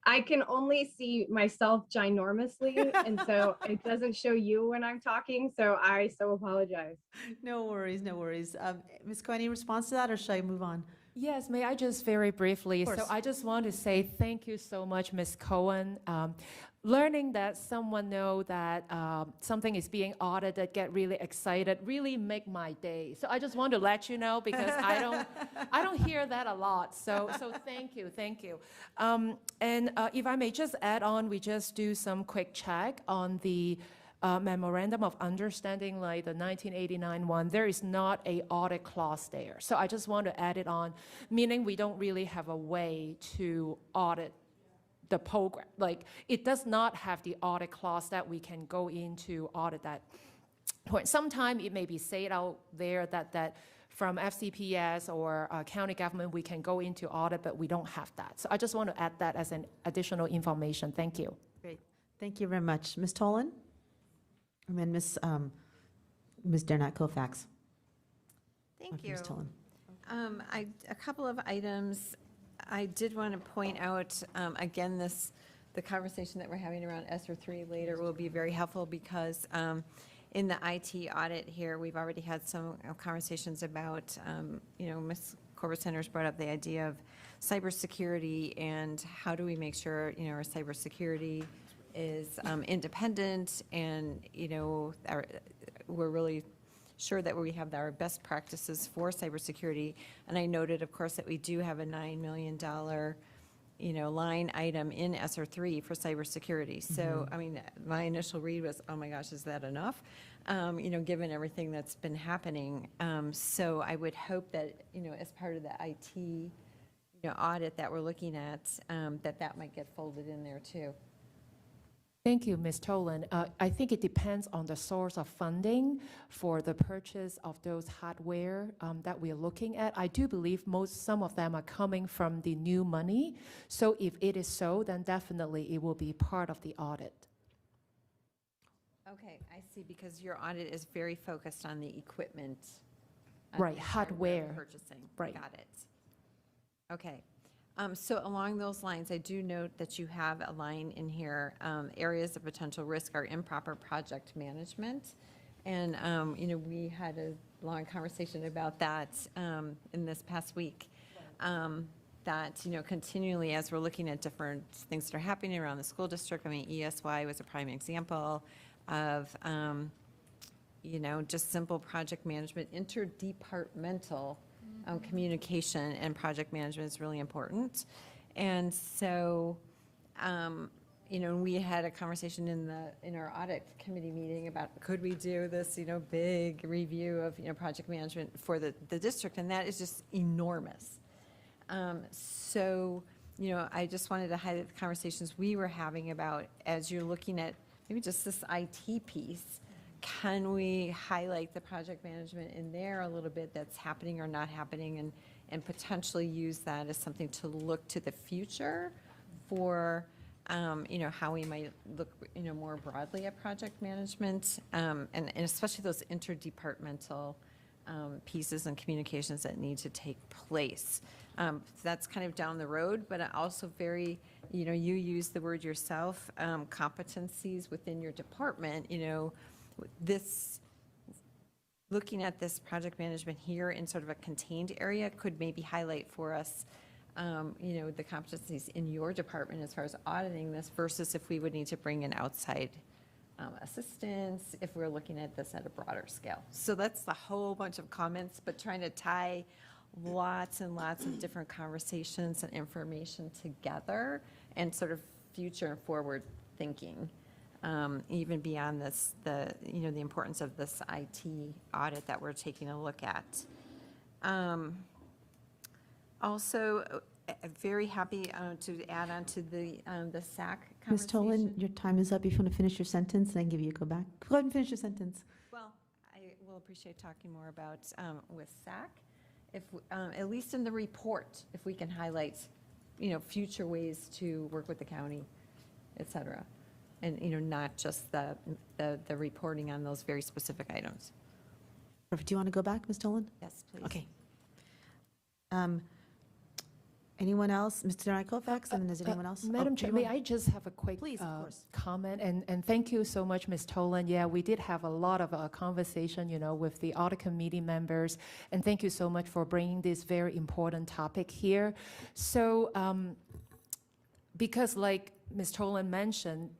I can only see myself ginormously, and so it doesn't show you when I'm talking, so I apologize. No worries, no worries. Ms. Coe, any response to that, or should I move on? Yes, may I just very briefly? So I just want to say thank you so much, Ms. Cohen. Learning that someone know that something is being audited, get really excited, really make my day. So I just want to let you know, because I don't hear that a lot. So thank you. And if I may just add on, we just do some quick check on the memorandum of understanding, like the 1989 one. There is not a audit clause there. So I just want to add it on, meaning we don't really have a way to audit the program. Like, it does not have the audit clause that we can go into audit that point. Sometimes it may be said out there that from FCPS or county government we can go into audit, but we don't have that. So I just want to add that as an additional information. Thank you. Great. Thank you very much. Ms. Tolan? And then Ms. Dernack Koufax. Thank you. Ms. Tolan. A couple of items. I did want to point out, again, the conversation that we're having around Esser 3 later will be very helpful, because in the IT audit here, we've already had some conversations about, Ms. Corbett Sanders brought up the idea of cybersecurity, and how do we make sure, our cybersecurity is independent, and, we're really sure that we have our best practices for cybersecurity. And I noted, of course, that we do have a $9 million, line item in ESSER 3 for cybersecurity. So, I mean, my initial read was, oh my gosh, is that enough? Given everything that's been happening. So I would hope that, as part of the IT, audit that we're looking at, that might get folded in there too. Thank you, Ms. Tolan. I think it depends on the source of funding for the purchase of those hardware that we're looking at. I do believe some of them are coming from the new money. So if it is so, then definitely it will be part of the audit. Okay, I see, because your audit is very focused on the equipment. Right, hardware. Purchasing. Right. Got it. Okay. So along those lines, I do note that you have a line in here, areas of potential risk are improper project management. And, we had a long conversation about that in this past week. That, continually, as we're looking at different things that are happening around the school district, I mean, ESY was a prime example of, just simple project management, interdepartmental communication and project management is really important. And so, we had a conversation in our audit committee meeting about could we do this, big review of, project management for the district, and that is just enormous. So, I just wanted to highlight the conversations we were having about as you're looking at maybe just this IT piece, can we highlight the project management in there a little bit that's happening or not happening, and potentially use that as something to look to the future for, how we might look, more broadly at project management, and especially those interdepartmental pieces and communications that need to take place. That's kind of down the road, but also very, you use the word yourself, competencies within your department, this, looking at this project management here in sort of a contained area could maybe highlight for us, the competencies in your department as far as auditing this versus if we would need to bring in outside assistance if we're looking at this at a broader scale. So that's the whole bunch of comments, but trying to tie lots and lots of different conversations and information together and sort of future and forward thinking, even beyond this, the importance of this IT audit that we're taking a look at. Also, very happy to add on to the Sacc conversation. Ms. Tolan, your time is up. If you want to finish your sentence, then give you a go back. Go ahead and finish your sentence. Well, I will appreciate talking more about with Sacc, if at least in the report, if we can highlight, future ways to work with the county, et cetera, and not just the reporting on those very specific items. Perfect. Do you want to go back, Ms. Tolan? Yes, please. Okay. Anyone else? Mr. Kovacs, and then is there anyone else? Madam Chair, may I just have a quick Please, of course. comment? And thank you so much, Ms. Tolan. Yeah, we did have a lot of conversation, with the audit committee members, and thank you so much for bringing this very important topic here. So, because like Ms. Tolan mentioned,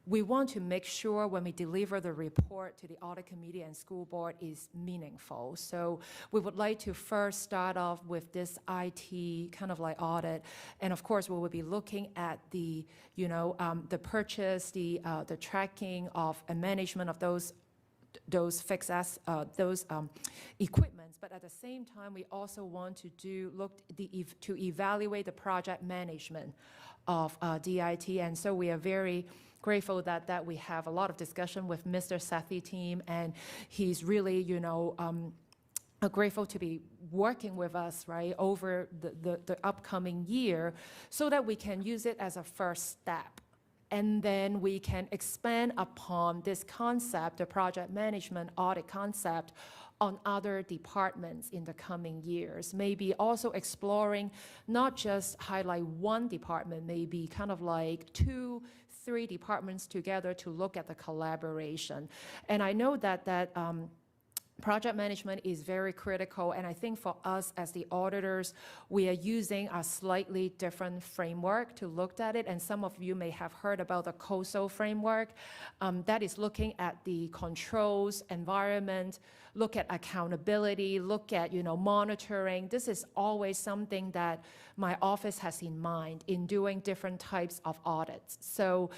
we want to make sure when we deliver the report to the audit committee and school board is meaningful. So we would like to first start off with this IT kind of like audit. And of course, we will be looking at the, the purchase, the tracking of and management of those fixed equipments. But at the same time, we also want to to evaluate the project management of DIT. And so we are very grateful that we have a lot of discussion with Mr. Sacc team, and he's really, grateful to be working with us, right, over the upcoming year so that we can use it as a first step. And then we can expand upon this concept, the project management audit concept, on other departments in the coming years. Maybe also exploring not just highlight one department, maybe kind of like 2-3 departments together to look at the collaboration. And I know that project management is very critical, and I think for us as the auditors, we are using a slightly different framework to look at it, and some of you may have heard about the COSO framework. That is looking at the controls, environment, look at accountability, look at, monitoring. This is always something that my office has in mind in doing different types of audits. So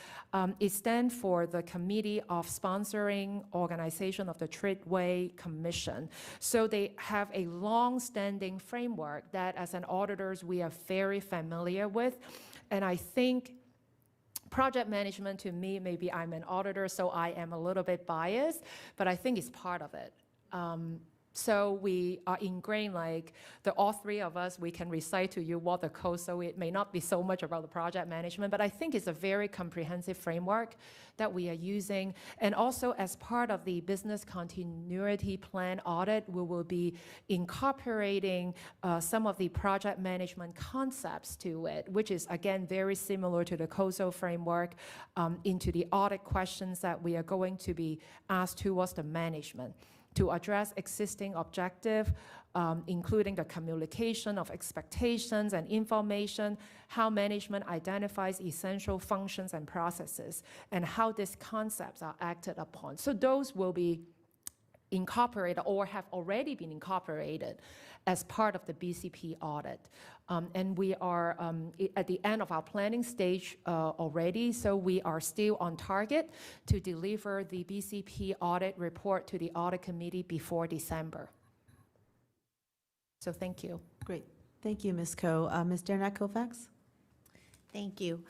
it stands for the Committee of Sponsoring Organization of the Tradeway Commission. So they have a long-standing framework that as an auditors we are very familiar with. And I think project management to me, maybe I'm an auditor, so I am a little bit biased, but I think it's part of it. So we are ingrained, like all three of us, we can recite to you what the COSO, it may not be so much about the project management, but I think it's a very comprehensive framework that we are using. And also as part of the business continuity plan audit, we will be incorporating some of the project management concepts to it, which is again, very similar to the COSO framework into the audit questions that we are going to be asked towards the management, to address existing objective, including the communication of expectations and information, how management identifies essential functions and processes, and how these concepts are acted upon. So those will be incorporated or have already been incorporated as part of the BCP audit. And we are at the end of our planning stage already, so we are still on target to deliver the BCP audit report to the audit committee before December. So thank you. Great. Thank you, Ms. Coe. Ms. Derenak Kofax? Thank you.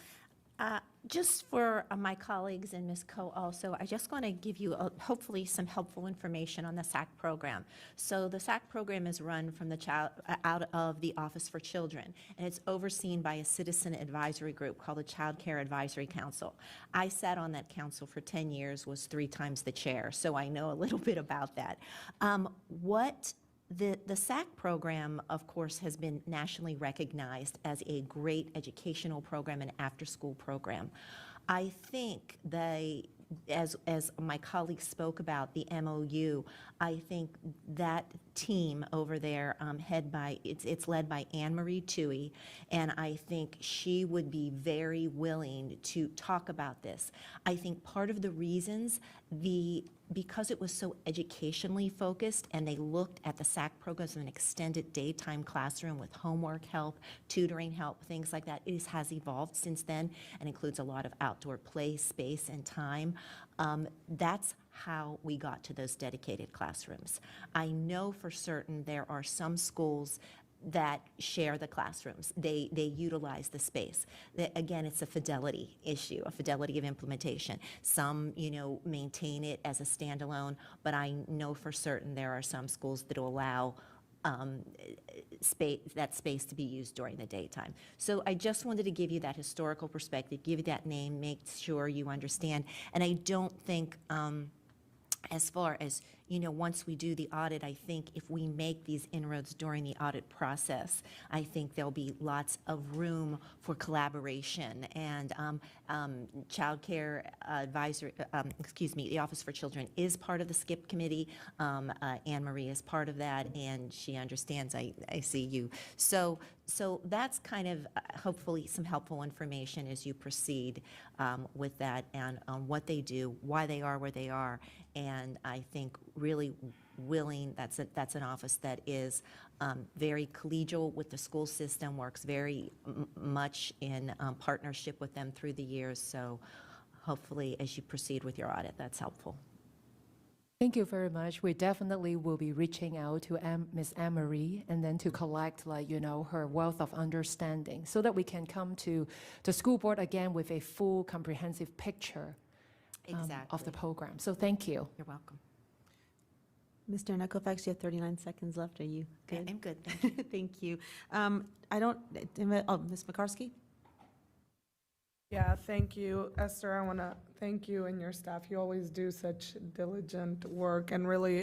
Just for my colleagues and Ms. Coe also, I just want to give you hopefully some helpful information on the Sacc program. So the Sacc program is run from the out of the Office for Children, and it's overseen by a citizen advisory group called the Child Care Advisory Council. I sat on that council for 10 years, was 3 times the chair, so I know a little bit about that. The Sacc program, of course, has been nationally recognized as a great educational program and after-school program. I think as my colleagues spoke about the MOU, I think that team over there, it's led by Anne Marie Toohey, and I think she would be very willing to talk about this. I think part of the reasons because it was so educationally focused and they looked at the Sacc program as an extended daytime classroom with homework help, tutoring help, things like that, it has evolved since then and includes a lot of outdoor play, space, and time. That's how we got to those dedicated classrooms. I know for certain there are some schools that share the classrooms. They utilize the space. Again, it's a fidelity issue, a fidelity of implementation. Some, maintain it as a standalone, but I know for certain there are some schools that will allow that space to be used during the daytime. So I just wanted to give you that historical perspective, give you that name, make sure you understand. And I don't think, as far as, once we do the audit, I think if we make these inroads during the audit process, I think there'll be lots of room for collaboration. And Child Care Advisory, the Office for Children is part of the SCIP committee. Anne Marie is part of that, and she understands I see you. So that's kind of hopefully some helpful information as you proceed with that and on what they do, why they are where they are. And I think really willing, that's an office that is very collegial with the school system, works very much in partnership with them through the years. So hopefully as you proceed with your audit, that's helpful. Thank you very much. We definitely will be reaching out to Ms. Anne-Marie and then to collect, her wealth of understanding so that we can come to the school board again with a full comprehensive picture of the program. So thank you. You're welcome. Ms. Derenak Kofax, you have 39 seconds left. Are you good? I'm good. Thank you. Ms. McCarskey? Yeah, thank you, Esther. I want to thank you and your staff. You always do such diligent work, and really,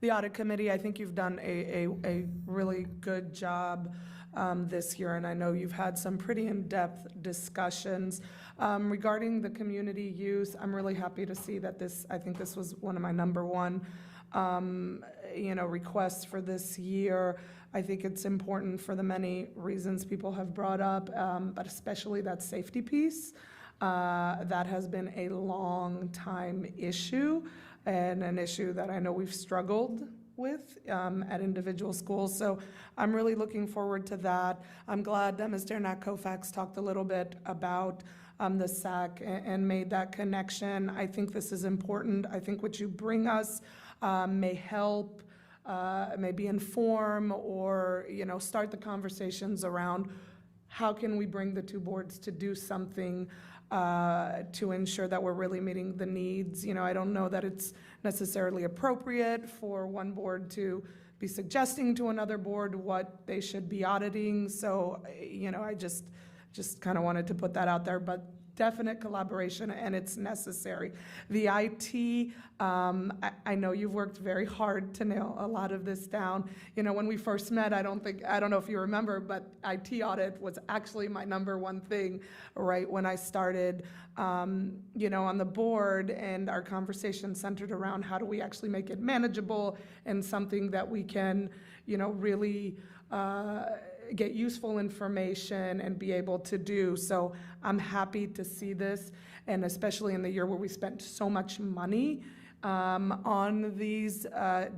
the audit committee, I think you've done a really good job this year, and I know you've had some pretty in-depth discussions. Regarding the community use, I'm really happy to see that I think this was one of my number one requests for this year. I think it's important for the many reasons people have brought up, but especially that safety piece. That has been a long time issue and an issue that I know we've struggled with at individual schools. So I'm really looking forward to that. I'm glad that Ms. Derenak Kofax talked a little bit about the Sacc and made that connection. I think this is important. I think what you bring us may help, maybe inform or, start the conversations around how can we bring the two boards to do something to ensure that we're really meeting the needs. I don't know that it's necessarily appropriate for one board to be suggesting to another board what they should be auditing. So, I just kind of wanted to put that out there, but definite collaboration, and it's necessary. The IT, I know you've worked very hard to nail a lot of this down. When we first met, I don't know if you remember, but IT audit was actually my number one thing, right, when I started, on the board, and our conversation centered around how do we actually make it manageable and something that we can, really get useful information and be able to do. So I'm happy to see this, and especially in the year where we spent so much money on these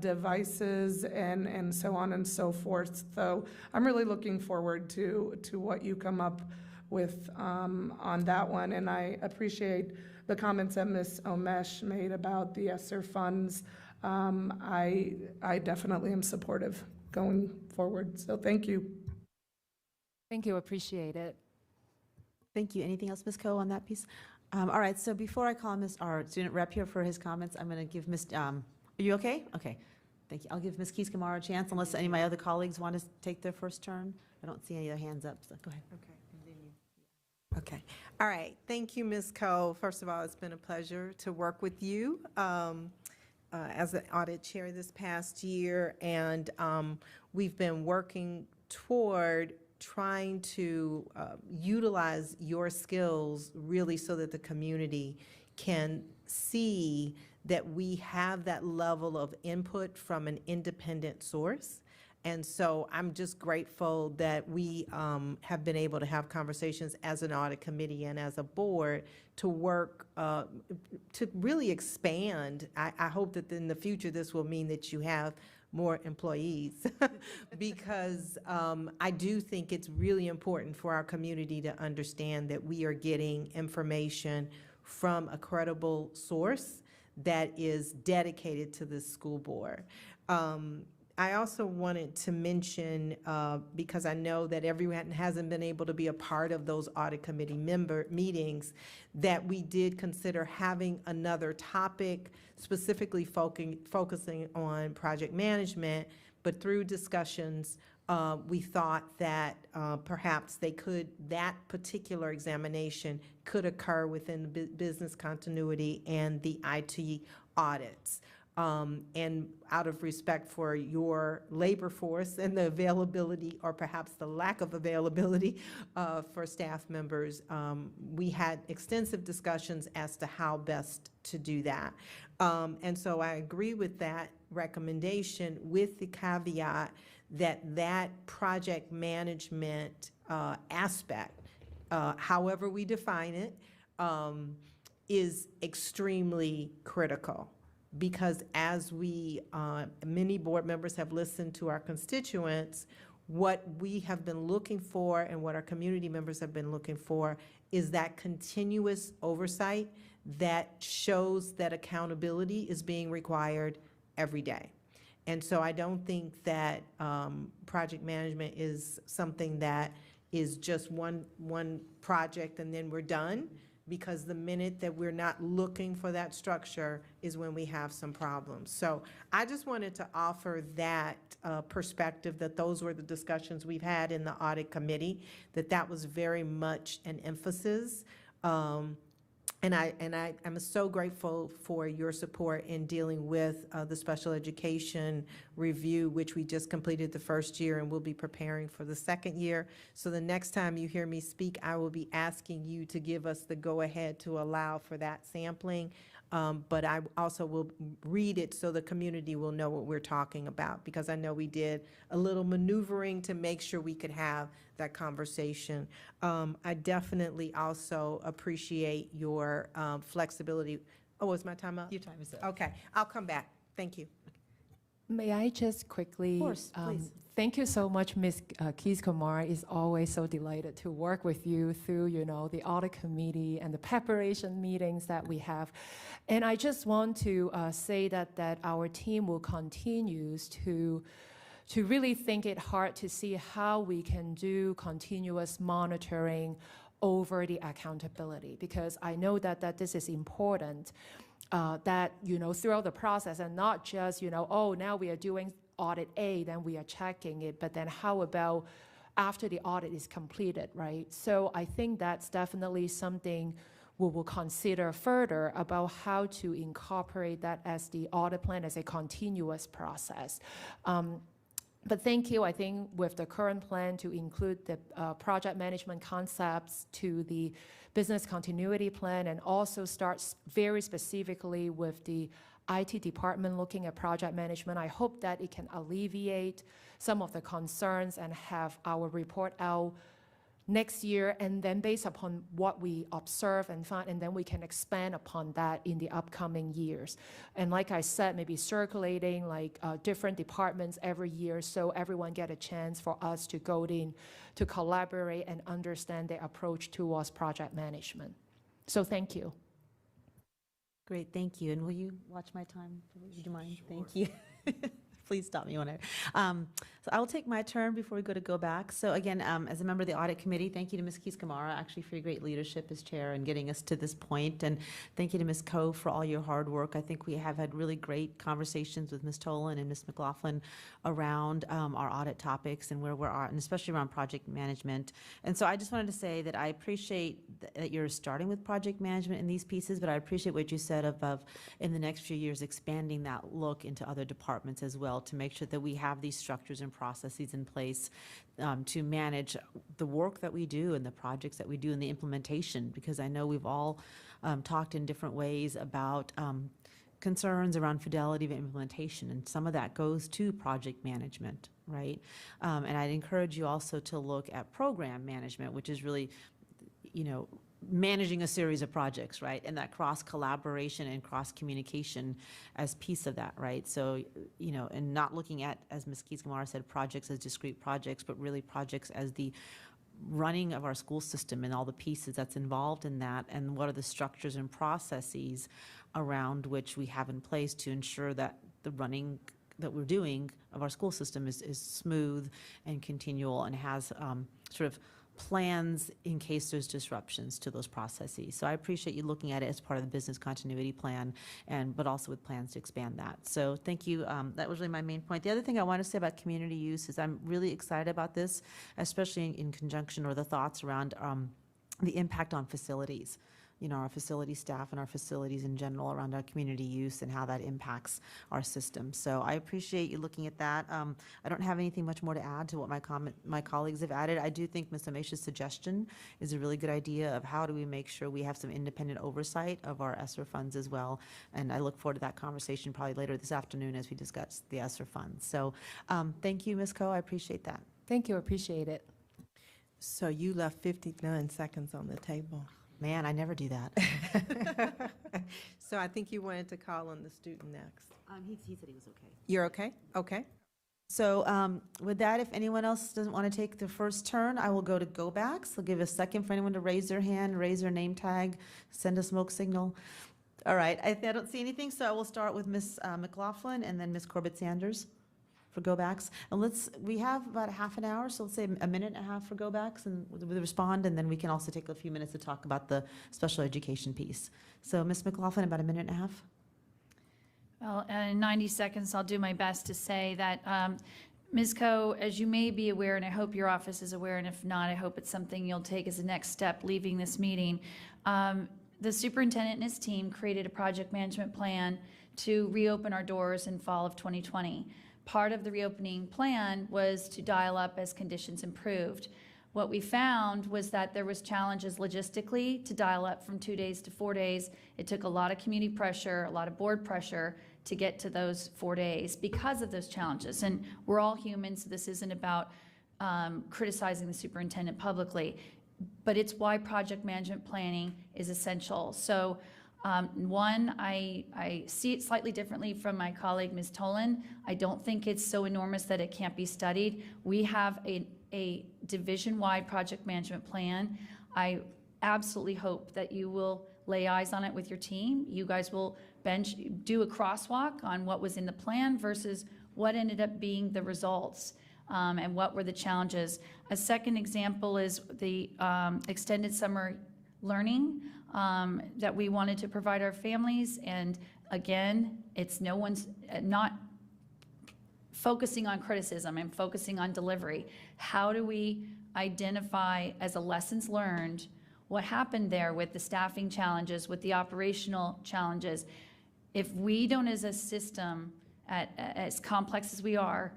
devices and so on and so forth. So I'm really looking forward to what you come up with on that one. And I appreciate the comments that Ms. Omesh made about the Esser funds. I definitely am supportive going forward. So thank you. Thank you, appreciate it. Thank you. Anything else, Ms. Coe, on that piece? All right, so before I call our student rep here for his comments, I'm going to give Ms., are you okay? Okay, thank you. I'll give Ms. Keys-Gamarra a chance, unless any of my other colleagues want to take their first turn. I don't see any other hands up, so go ahead. Okay. All right. Thank you, Ms. Coe. First of all, it's been a pleasure to work with you as an audit chair this past year, and we've been working toward trying to utilize your skills really so that the community can see that we have that level of input from an independent source. And so I'm just grateful that we have been able to have conversations as an audit committee and as a board to work to really expand. I hope that in the future this will mean that you have more employees because I do think it's really important for our community to understand that we are getting information from a credible source that is dedicated to the school board. I also wanted to mention, because I know that everyone hasn't been able to be a part of those audit committee member meetings, that we did consider having another topic specifically focusing on project management, but through discussions, we thought that perhaps that particular examination could occur within the business continuity and the IT audits. And out of respect for your labor force and the availability, or perhaps the lack of availability for staff members, we had extensive discussions as to how best to do that. And so I agree with that recommendation with the caveat that that project management aspect, however we define it, is extremely critical. Because as many board members have listened to our constituents, what we have been looking for and what our community members have been looking for is that continuous oversight that shows that accountability is being required every day. And so I don't think that project management is something that is just one project and then we're done, because the minute that we're not looking for that structure is when we have some problems. So I just wanted to offer that perspective, that those were the discussions we've had in the audit committee, that was very much an emphasis. And I'm so grateful for your support in dealing with the special education review, which we just completed the first year and we'll be preparing for the second year. So the next time you hear me speak, I will be asking you to give us the go-ahead to allow for that sampling. But I also will read it so the community will know what we're talking about, because I know we did a little maneuvering to make sure we could have that conversation. I definitely also appreciate your flexibility. Oh, is my time up? Your time is up. Okay, I'll come back. Thank you. May I just quickly? Of course, please. Thank you so much, Ms. Keys-Gamarra. It's always so delighted to work with you through, the audit committee and the preparation meetings that we have. And I just want to say that our team will continue to really think it hard to see how we can do continuous monitoring over the accountability, because I know that this is important. That throughout the process, and not just oh, now we are doing audit A, then we are checking it, but then how about after the audit is completed, right? So I think that's definitely something we will consider further about how to incorporate that as the audit plan as a continuous process. But thank you. I think with the current plan to include the project management concepts to the business continuity plan, and also start very specifically with the IT department looking at project management, I hope that it can alleviate some of the concerns and have our report out next year, and then based upon what we observe and find, and then we can expand upon that in the upcoming years. And like I said, maybe circulating like different departments every year so everyone get a chance for us to go in to collaborate and understand their approach towards project management. So thank you. Great, thank you. And will you watch my time? Would you mind? Thank you. Please stop me whenever. So I will take my turn before we go back. So again, as a member of the Audit Committee, thank you to Ms. Keys-Kamara, actually for your great leadership as chair and getting us to this point. And thank you to Ms. Coe for all your hard work. I think we have had really great conversations with Ms. Tolan and Ms. McLaughlin around our audit topics and where we're at, and especially around project management. And so I just wanted to say that I appreciate that you're starting with project management in these pieces, but I appreciate what you said of in the next few years expanding that look into other departments as well, to make sure that we have these structures and processes in place to manage the work that we do and the projects that we do and the implementation, because I know we've all talked in different ways about concerns around fidelity of implementation, and some of that goes to project management, right? And I'd encourage you also to look at program management, which is really, managing a series of projects, right? And that cross collaboration and cross communication as piece of that, right? So, and not looking at, as Ms. Keys-Kamara said, projects as discrete projects, but really projects as the running of our school system and all the pieces that's involved in that, and what are the structures and processes around which we have in place to ensure that the running that we're doing of our school system is smooth and continual and has sort of plans in case there's disruptions to those processes. So I appreciate you looking at it as part of the business continuity plan, but also with plans to expand that. So thank you. That was really my main point. The other thing I want to say about community use is I'm really excited about this, especially in conjunction or the thoughts around the impact on facilities. Our facility staff and our facilities in general around our community use and how that impacts our system. So I appreciate you looking at that. I don't have anything much more to add to what my colleagues have added. I do think Ms. Amesha's suggestion is a really good idea of how do we make sure we have some independent oversight of our Esser funds as well. And I look forward to that conversation probably later this afternoon as we discuss the Esser funds. So thank you, Ms. Coe. I appreciate that. Thank you, appreciate it. So you left 59 seconds on the table. Man, I never do that. So I think you wanted to call on the student next. He said he was okay. You're okay? Okay. So with that, if anyone else doesn't want to take the first turn, I will go backs. I'll give a second for anyone to raise their hand, raise their name tag, send a smoke signal. All right, I don't see anything, so I will start with Ms. McLaughlin and then Ms. Corbett-Sanders for go-backs. And we have about a half an hour, so let's say a minute and a half for go-backs and we'll respond, and then we can also take a few minutes to talk about the special education piece. So Ms. McLaughlin, about a minute and a half. Well, in 90 seconds, I'll do my best to say that, Ms. Coe, as you may be aware, and I hope your office is aware, and if not, I hope it's something you'll take as a next step leaving this meeting. The superintendent and his team created a project management plan to reopen our doors in fall of 2020. Part of the reopening plan was to dial up as conditions improved. What we found was that there was challenges logistically to dial up from 2 days to 4 days. It took a lot of community pressure, a lot of board pressure to get to those 4 days because of those challenges. And we're all humans, so this isn't about criticizing the superintendent publicly, but it's why project management planning is essential. So one, I see it slightly differently from my colleague, Ms. Tolan. I don't think it's so enormous that it can't be studied. We have a division-wide project management plan. I absolutely hope that you will lay eyes on it with your team. You guys will do a crosswalk on what was in the plan versus what ended up being the results. And what were the challenges. A second example is the extended summer learning that we wanted to provide our families. And again, it's not focusing on criticism, I'm focusing on delivery. How do we identify as a lessons learned what happened there with the staffing challenges, with the operational challenges? If we don't, as a system, as complex as we are,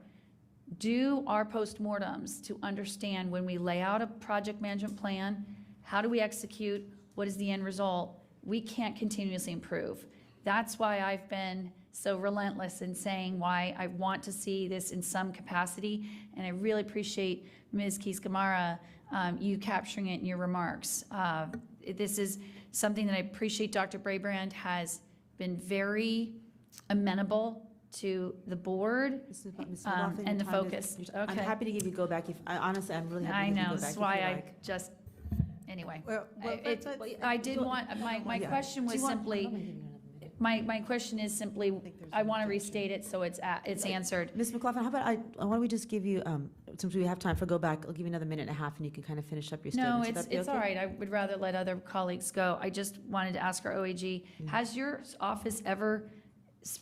do our postmortems to understand when we lay out a project management plan, how do we execute, what is the end result, we can't continuously improve. That's why I've been so relentless in saying why I want to see this in some capacity. And I really appreciate Ms. Keys-Gamarra, you capturing it in your remarks. This is something that I appreciate Dr. Brabrand has been very amenable to the board Ms. McLaughlin, and the your time focus. is- Okay. I'm happy to give you go back if, honestly, I'm really I happy to give you know, go back that's if why you I like. just, anyway. Well, I did want, my Yeah. question was Do you want- simply, I'm gonna give you another minute. my question is simply, I want to restate it so it's answered. Ms. McLaughlin, how about why don't we just give you, since we have time for go back, I'll give you another minute and a half and you can kind of finish up your No, statement. Would that be it's all okay? right. I would rather let other colleagues go. I just wanted to ask our OAG, has your office ever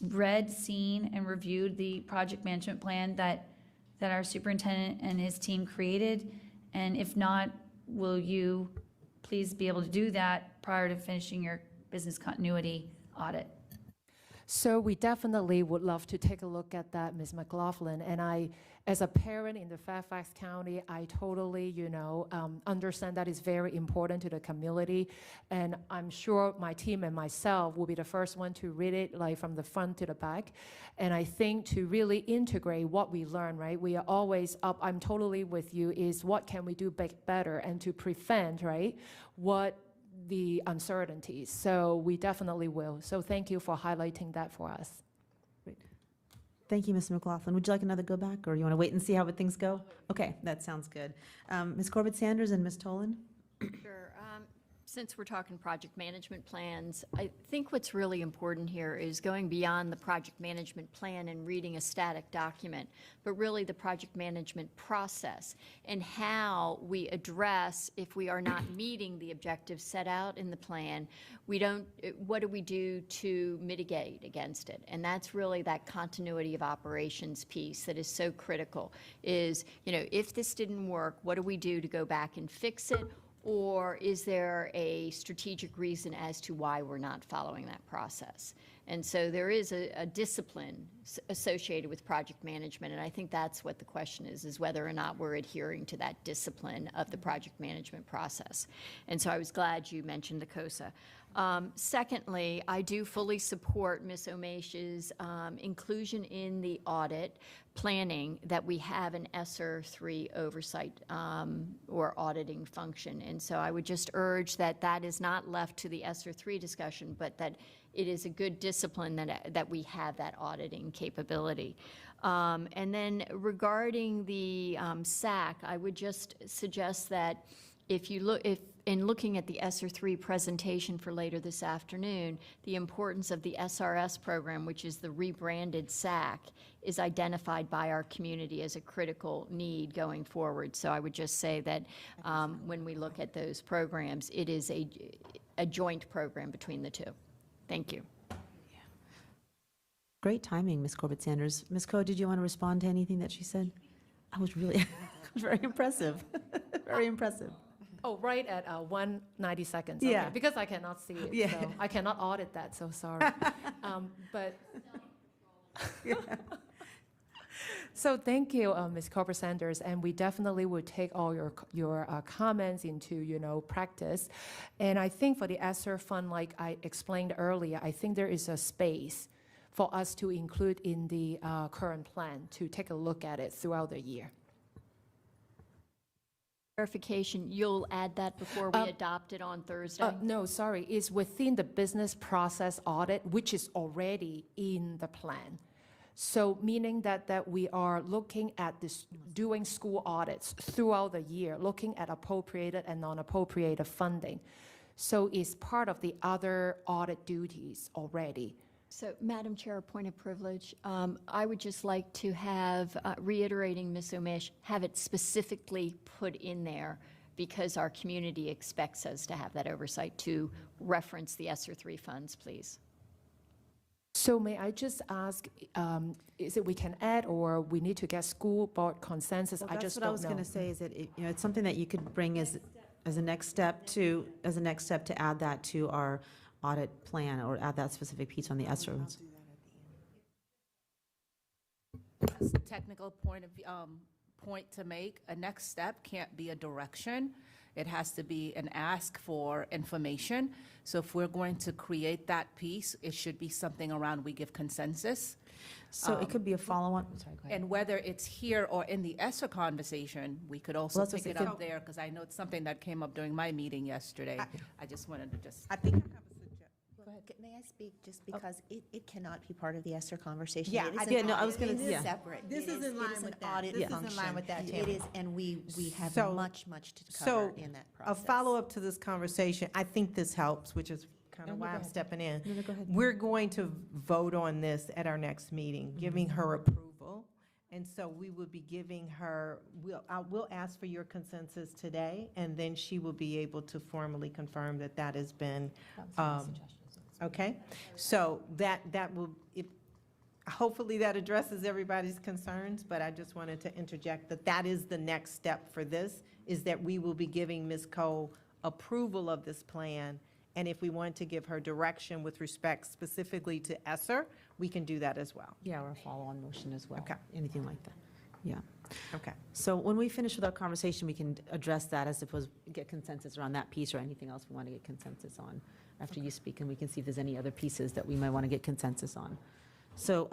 read, seen, and reviewed the project management plan that our superintendent and his team created? And if not, will you please be able to do that prior to finishing your business continuity audit? So we definitely would love to take a look at that, Ms. McLaughlin. And I, as a parent in the Fairfax County, I totally, understand that is very important to the community. And I'm sure my team and myself will be the first one to read it, like from the front to the back. And I think to really integrate what we learn, right? We are always up, I'm totally with you, is what can we do better and to prevent, right? What the uncertainties. So we definitely will. So thank you for highlighting that for us. Thank you, Ms. McLaughlin. Would you like another go back or you want to wait and see how things go? Okay, that sounds good. Ms. Corbett Sanders and Ms. Tolan? Sure. Since we're talking project management plans, I think what's really important here is going beyond the project management plan and reading a static document, but really the project management process and how we address if we are not meeting the objectives set out in the plan, what do we do to mitigate against it? And that's really that continuity of operations piece that is so critical is, if this didn't work, what do we do to go back and fix it? Or is there a strategic reason as to why we're not following that process? And so there is a discipline associated with project management, and I think that's what the question is whether or not we're adhering to that discipline of the project management process. And so I was glad you mentioned the COSA. Secondly, I do fully support Ms. Omesh's inclusion in the audit planning that we have an Esser 3 oversight or auditing function. And so I would just urge that that is not left to the Esser 3 discussion, but that it is a good discipline that we have that auditing capability. And then regarding the Sacc, I would just suggest that if in looking at the Esser 3 presentation for later this afternoon, the importance of the SRS program, which is the rebranded Sacc, is identified by our community as a critical need going forward. So I would just say that when we look at those programs, it is a joint program between the two. Thank you. Great timing, Ms. Corbett Sanders. Ms. Coe, did you want to respond to anything that she said? I was really, very impressive, very impressive. Oh, right at 190 seconds. Yeah. Okay, because I cannot see it. Yeah. So I cannot audit that, so sorry. But so thank you, Ms. Corbett Sanders, and we definitely will take all your comments into practice. And I think for the Esser Fund, like I explained earlier, I think there is a space for us to include in the current plan to take a look at it throughout the year. Clarification, you'll add that before we adopt it on Thursday? No, sorry, it's within the business process audit, which is already in the plan. So meaning that we are looking at this, doing school audits throughout the year, looking at appropriated and non-appropriated funding. So it's part of the other audit duties already. So, Madam Chair, a point of privilege. I would just like to have, reiterating Ms. Omesh, have it specifically put in there because our community expects us to have that oversight to reference the Esser 3 funds, please. So may I just ask, is it we can add or we need to get school board consensus? Well, I just that's what I don't was know. going to say is that it's something that you could bring as a next step to add that to our audit plan or add that specific piece on the Esser. That's a technical point point to make. A next step can't be a direction. It has to be an ask for information. So if we're going to create that piece, it should be something around we give consensus. So it could be a follow-on, sorry, go ahead. And whether it's here or in the Esser conversation, we could also Well, that's pick what it I up there, because I know it's something that came up during my meeting yesterday. I just wanted to just. I think I have a suggestion. May I speak, just because it cannot be part of the Esser conversation? Yeah, It is I an did. No, I audit. was gonna- It is yeah. separate. This It is in line an with that. audit This is in line function. with that, It Tamara. is, and we have So- much to cover in that A process. follow-up to this conversation, I think this helps, which is kind of why I'm stepping in. No, go ahead. We're going to vote on this at our next meeting, giving her approval. And so we will be giving her, we'll ask for your consensus today, and then she will be able to formally confirm that that has been, okay? So that will, hopefully that addresses everybody's concerns, but I just wanted to interject that that is the next step for this, is that we will be giving Ms. Cole approval of this plan. And if we want to give her direction with respect specifically to Esser, we can do that as well. Yeah, or a follow-on motion as well. Okay. Anything like that. Yeah. Okay. So when we finish with our conversation, we can address that as opposed, get consensus around that piece or anything else we want to get consensus on after you speak, and we can see if there's any other pieces that we might want to get consensus on. So,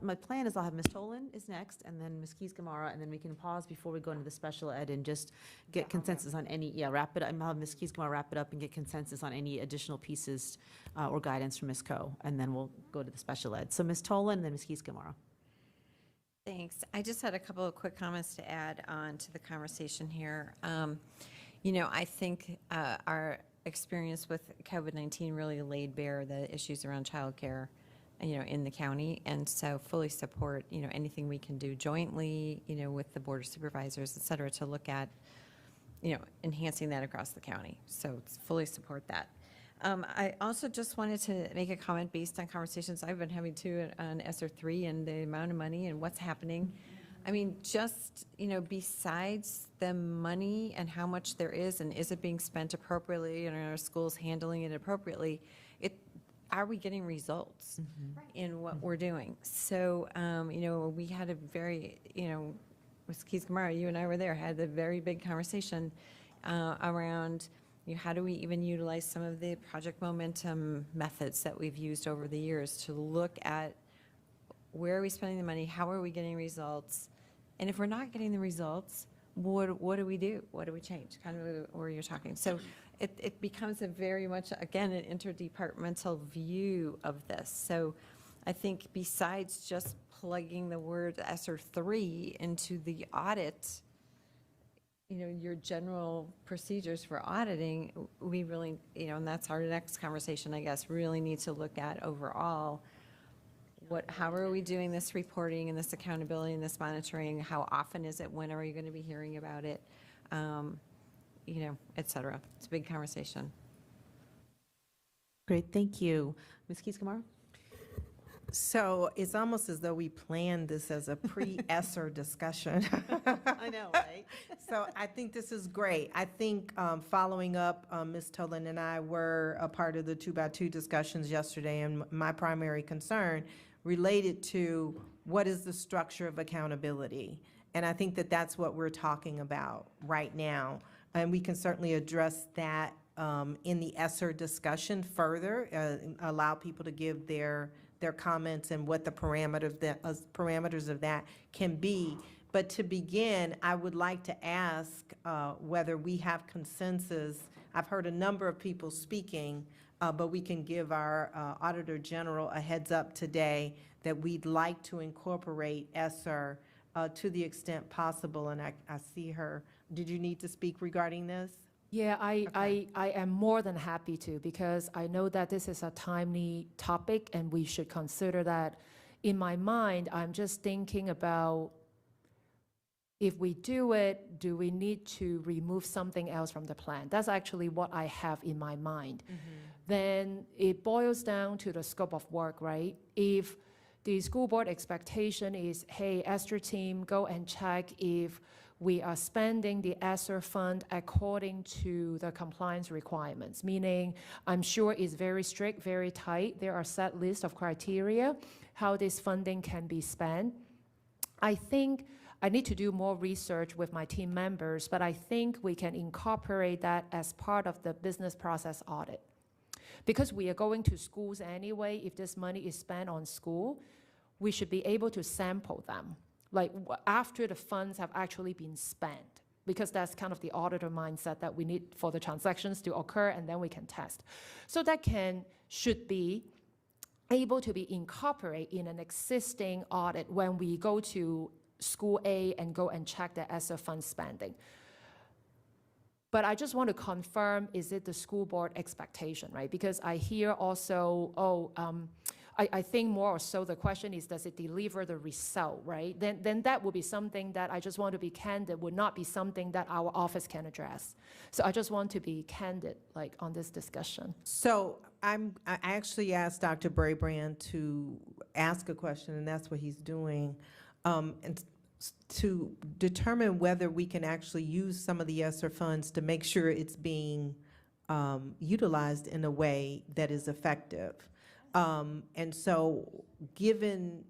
my plan is I'll have Ms. Tolan is next, and then Ms. Keys-Gamarra, and then we can pause before we go into the special ed and just get consensus on any, wrap it up. I'll have Ms. Keys-Gamarra wrap it up and get consensus on any additional pieces or guidance from Ms. Coe, and then we'll go to the special ed. So Ms. Tolan and then Ms. Keys-Gamarra. Thanks. I just had a couple of quick comments to add on to the conversation here. I think our experience with COVID-19 really laid bare the issues around childcare, in the county, and so fully support, anything we can do jointly, with the Board of Supervisors, et cetera, to look at, enhancing that across the county. So fully support that. I also just wanted to make a comment based on conversations I've been having too on Esser 3 and the amount of money and what's happening. I mean, just, besides the money and how much there is and is it being spent appropriately and are our schools handling it appropriately, are we getting results in what we're doing? So, we had a very, with Keys-Gamarra, you and I were there, had a very big conversation around how do we even utilize some of the project momentum methods that we've used over the years to look at where are we spending the money, how are we getting results, and if we're not getting the results, what do we do? What do we change? Kind of where you're talking. So it becomes a very much, again, an interdepartmental view of this. So I think besides just plugging the word Esser 3 into the audit, your general procedures for auditing, we really, and that's our next conversation, I guess, really need to look at overall, how are we doing this reporting and this accountability and this monitoring? How often is it? When are we going to be hearing about it? Et cetera. It's a big conversation. Great, thank you. Ms. Keys-Gamarra? So it's almost as though we planned this as a pre-Esser discussion. I know, right? So I think this is great. I think following up, Ms. Tolan and I were a part of the 2x2 discussions yesterday, and my primary concern related to what is the structure of accountability. And I think that that's what we're talking about right now. And we can certainly address that in the Esser discussion further, allow people to give their comments and what the parameters of that can be. But to begin, I would like to ask whether we have consensus. I've heard a number of people speaking, but we can give our Auditor General a heads up today that we'd like to incorporate Esser to the extent possible. And I see her. Did you need to speak regarding this? Yeah, I am more than happy to, because I know that this is a timely topic and we should consider that. In my mind, I'm just thinking about, if we do it, do we need to remove something else from the plan? That's actually what I have in my mind. Then it boils down to the scope of work, right? If the school board expectation is, hey, Esser team, go and check if we are spending the Esser fund according to the compliance requirements, meaning I'm sure it's very strict, very tight. There are set lists of criteria how this funding can be spent. I think I need to do more research with my team members, but I think we can incorporate that as part of the business process audit. Because we are going to schools anyway, if this money is spent on school, we should be able to sample them, like after the funds have actually been spent, because that's kind of the auditor mindset that we need for the transactions to occur, and then we can test. So that should be able to be incorporated in an existing audit when we go to school A and go and check the ESSER fund spending. But I just want to confirm, is it the school board expectation, right? Because I hear also, I think more or so the question is, does it deliver the result, right? Then that would be something that I just want to be candid, would not be something that our office can address. So I just want to be candid, like, on this discussion. So I actually asked Dr. Brabrand to ask a question, and that's what he's doing, and to determine whether we can actually use some of the ESSER funds to make sure it's being utilized in a way that is effective. And so given,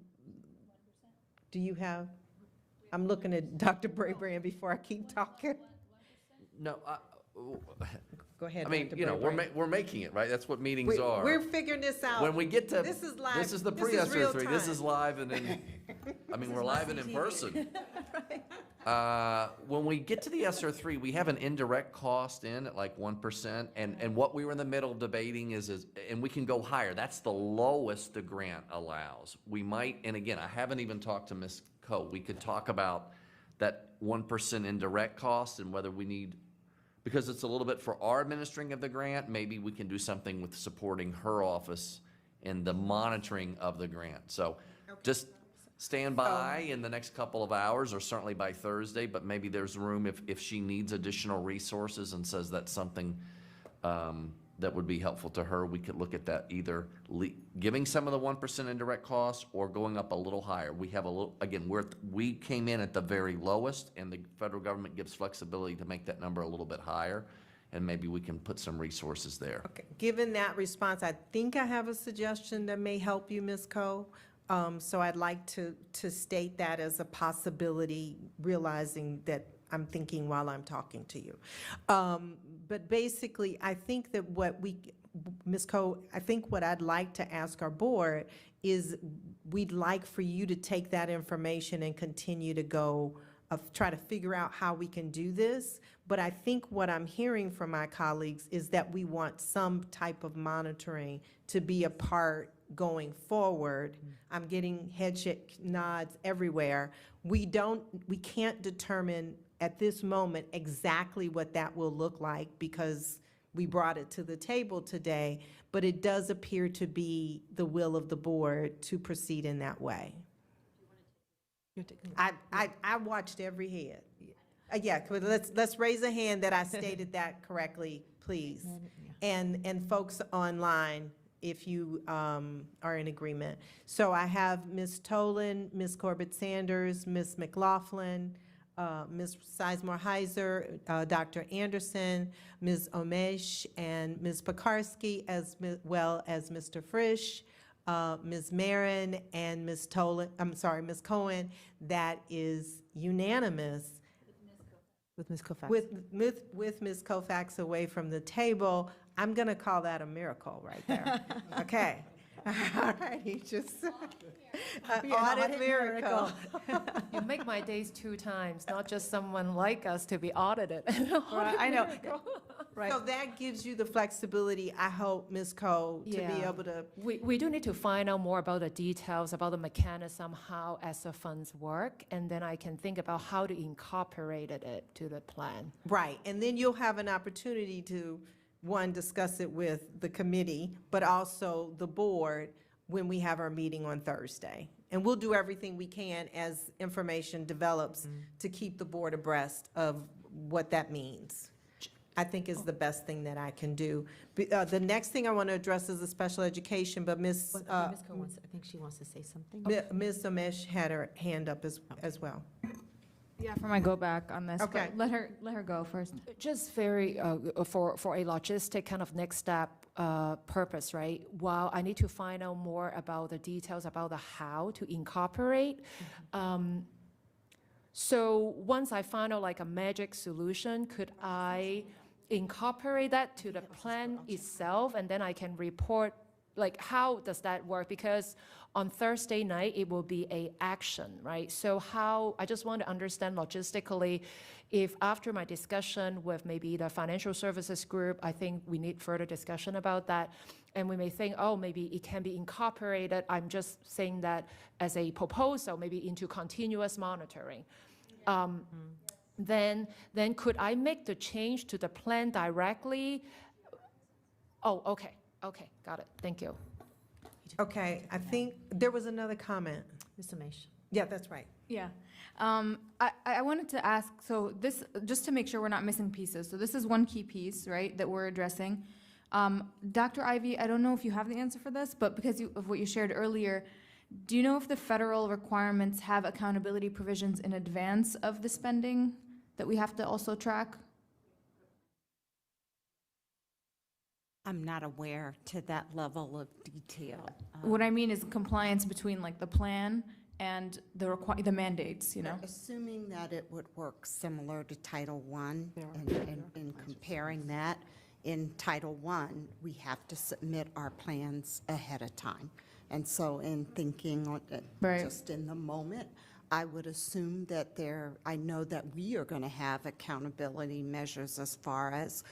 do you have, I'm looking at Dr. Brabrand before I keep talking. No, Go ahead, I mean, Dr. you know, Brabrand. we're making it, right? That's what meetings are. We're figuring this out. When we get to, This is live. this is the This is pre-ESSER real 3, this time. is live and in, I mean, we're live and in person. When we get to the ESSER 3, we have an indirect cost in at like 1%, and what we were in the middle of debating is, and we can go higher. That's the lowest the grant allows. We might, and again, I haven't even talked to Ms. Coe. We could talk about that 1% indirect cost and whether we need, because it's a little bit for our administering of the grant, maybe we can do something with supporting her office in the monitoring of the grant. So just stand by in the next couple of hours, or certainly by Thursday, but maybe there's room if she needs additional resources and says that's something that would be helpful to her, we could look at that, either giving some of the 1% indirect costs or going up a little higher. We have a little, again, we came in at the very lowest, and the federal government gives flexibility to make that number a little bit higher, and maybe we can put some resources there. Okay. Given that response, I think I have a suggestion that may help you, Ms. Coe. So I'd like to state that as a possibility, realizing that I'm thinking while I'm talking to you. But basically, I think that Ms. Coe, I think what I'd like to ask our board is, we'd like for you to take that information and continue to go, try to figure out how we can do this. But I think what I'm hearing from my colleagues is that we want some type of monitoring to be a part going forward. I'm getting head shake nods everywhere. We can't determine at this moment exactly what that will look like, because we brought it to the table today, but it does appear to be the will of the board to proceed in that way. I watched every head. Yeah, let's raise a hand that I stated that correctly, please. And folks online, if you are in agreement. So I have Ms. Tolan, Ms. Corbett-Sanders, Ms. McLaughlin, Ms. Sizemore-Heiser, Dr. Anderson, Ms. Omesh, and Ms. Pekarsky, as well as Mr. Frisch, Ms. Marin, and Ms. Tolan, I'm sorry, Ms. Cohen. That is unanimous. With Ms. Koufax. With Ms. Koufax away from the table. I'm going to call that a miracle right there. Okay. All righty, just audit miracle. You make my days 2 times, not just someone like us to be audited. I know. Right. So that gives you the flexibility, I hope, Ms. Coe, to be able to. We do need to find out more about the details, about the mechanism, how ESSER funds work, and then I can think about how to incorporate it to the plan. Right, and then you'll have an opportunity to, one, discuss it with the committee, but also the board when we have our meeting on Thursday. And we'll do everything we can as information develops to keep the board abreast of what that means. I think is the best thing that I can do. The next thing I want to address is the special education, but Ms. Ms. Coe wants, I think she wants to say something. Ms. Omesh had her hand up as well. Yeah, for my go back on this. Okay. But let her go first. Just very, for a logistic kind of next step purpose, right? While I need to find out more about the details about the how to incorporate, So once I find out like a magic solution, could I incorporate that to the plan itself, and then I can report, like, how does that work? Because on Thursday night, it will be a action, right? So how, I just want to understand logistically, if after my discussion with maybe the financial services group, I think we need further discussion about that, and we may think, oh, maybe it can be incorporated. I'm just saying that as a proposal, maybe into continuous monitoring. Then could I make the change to the plan directly? Oh, okay, got it, thank you. Okay, I think there was another comment. Ms. Amesh. Yeah, that's right. Yeah. I wanted to ask, so this, just to make sure we're not missing pieces, so this is one key piece, right, that we're addressing. Dr. Ivy, I don't know if you have the answer for this, but because of what you shared earlier, do you know if the federal requirements have accountability provisions in advance of the spending that we have to also track? I'm not aware to that level of detail. What I mean is compliance between like the plan and the mandates, you know? Assuming that it would work similar to Title I, and comparing that, in Title I, we have to submit our plans ahead of time. And so in thinking on it, just in the moment, I would assume that I know that we are going to have accountability measures as far as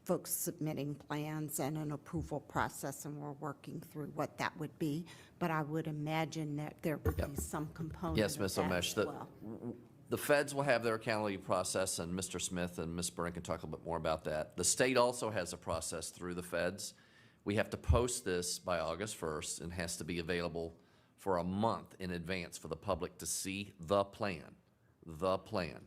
folks submitting plans and an approval process, and we're working through what that would be. But I would imagine that there would be some component Yes, of Ms. that Omesh, as well. the feds will have their accountability process, and Mr. Smith and Ms. Byrne can talk a little bit more about that. The state also has a process through the feds. We have to post this by August 1st, and has to be available for a month in advance for the public to see the plan. The plan.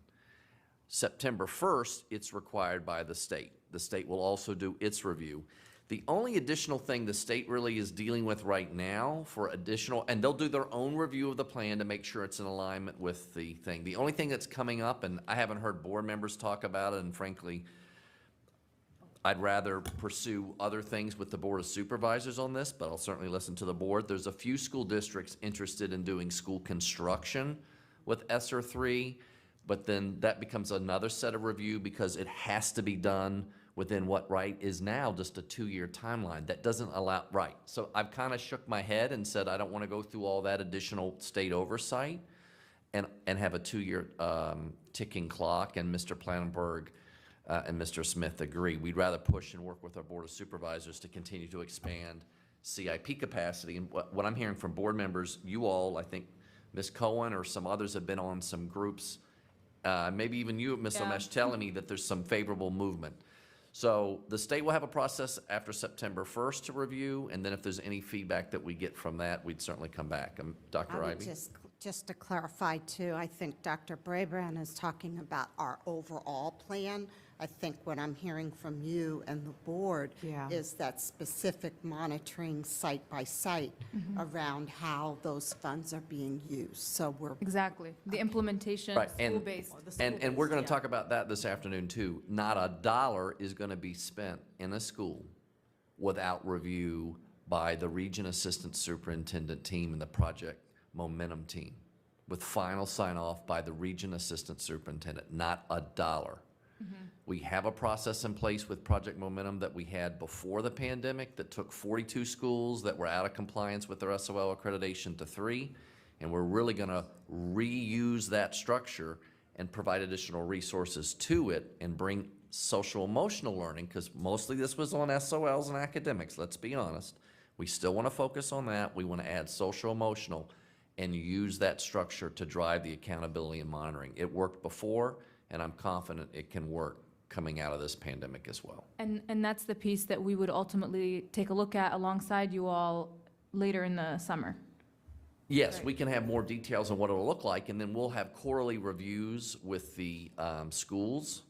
September 1st, it's required by the state. The state will also do its review. The only additional thing the state really is dealing with right now for additional, and they'll do their own review of the plan to make sure it's in alignment with the thing. The only thing that's coming up, and I haven't heard board members talk about it, and frankly, I'd rather pursue other things with the Board of Supervisors on this, but I'll certainly listen to the board. There's a few school districts interested in doing school construction with Esser 3, but then that becomes another set of review because it has to be done within what, right, is now just a 2-year timeline. That doesn't allow, right. So I've kind of shook my head and said I don't want to go through all that additional state oversight and have a 2-year ticking clock, and Mr. Planenberg and Mr. Smith agree. We'd rather push and work with our Board of Supervisors to continue to expand CIP capacity. And what I'm hearing from board members, you all, I think Ms. Cohen or some others have been on some groups, maybe even you, Ms. Omesh, telling me that there's some favorable movement. So the state will have a process after September 1st to review, and then if there's any feedback that we get from that, we'd certainly come back. Dr. I would Ivy? just to clarify too, I think Dr. Brabrand is talking about our overall plan. I think what I'm hearing from you and the board is that specific monitoring site by site around how those funds are being used. So we're Exactly. The implementation, Right, school-based. and we're going to talk about that this afternoon too. Not a dollar is going to be spent in a school without review by the region assistant superintendent team and the project momentum team, with final sign-off by the region assistant superintendent. Not a dollar. We have a process in place with Project Momentum that we had before the pandemic that took 42 schools that were out of compliance with their SOL accreditation to 3, and we're really going to reuse that structure and provide additional resources to it and bring social emotional learning, because mostly this was on SOLs and academics, let's be honest. We still want to focus on that. We want to add social emotional and use that structure to drive the accountability and monitoring. It worked before, and I'm confident it can work coming out of this pandemic as well. And that's the piece that we would ultimately take a look at alongside you all later in the summer. Yes, we can have more details on what it'll look like, and then we'll have quarterly reviews with the schools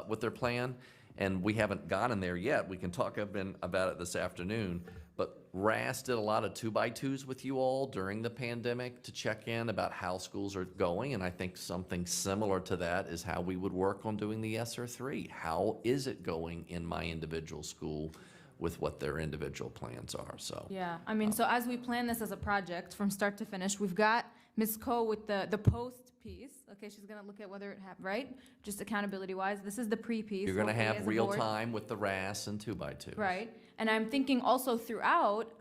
with their plan, and we haven't gotten there yet. We can talk about it this afternoon, but RAS did a lot of 2x2s with you all during the pandemic to check in about how schools are going, and I think something similar to that is how we would work on doing the ESSER 3. How is it going in my individual school with what their individual plans are, so. Yeah, I mean, so as we plan this as a project from start to finish, we've got Ms. Coe with the post piece. Okay, she's gonna look at whether it happened, right? Just accountability wise. This is the pre-piece. You're going to hopefully have as a real board. time with the RAS and 2x2s. Right, and I'm thinking also throughout,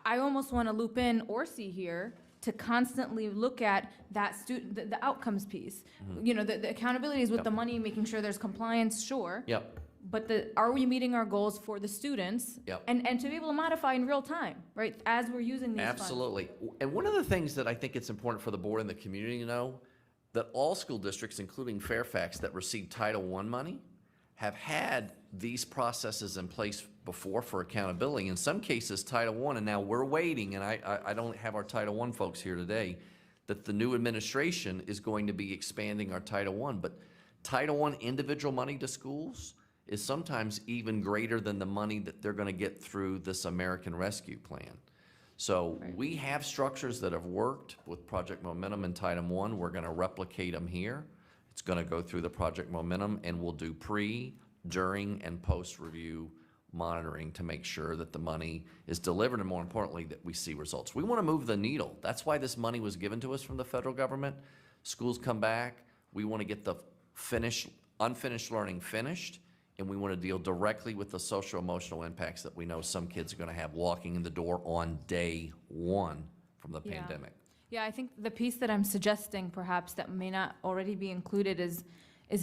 I almost want to loop in Orsi here to constantly look at that student, the outcomes piece. You know, the accountability is with Yep. the money, making sure there's compliance, sure. Yep. But are we meeting our goals for the students? Yep. And to be able to modify in real time, right, as we're using these funds. Absolutely. And one of the things that I think it's important for the board and the community to know, that all school districts, including Fairfax, that receive Title I money, have had these processes in place before for accountability. In some cases, Title I, and now we're waiting, and I don't have our Title I folks here today, that the new administration is going to be expanding our Title I. But Title I individual money to schools is sometimes even greater than the money that they're going to get through this American Rescue Plan. So we have structures that have worked with Project Momentum and Title I. We're going to replicate them here. It's going to go through the Project Momentum, and we'll do pre, during, and post-review monitoring to make sure that the money is delivered, and more importantly, that we see results. We want to move the needle. That's why this money was given to us from the federal government. Schools come back. We want to get the unfinished learning finished, and we want to deal directly with the social emotional impacts that we know some kids are going to have walking in the door on day one from the Yeah. pandemic. Yeah, I think the piece that I'm suggesting perhaps that may not already be included is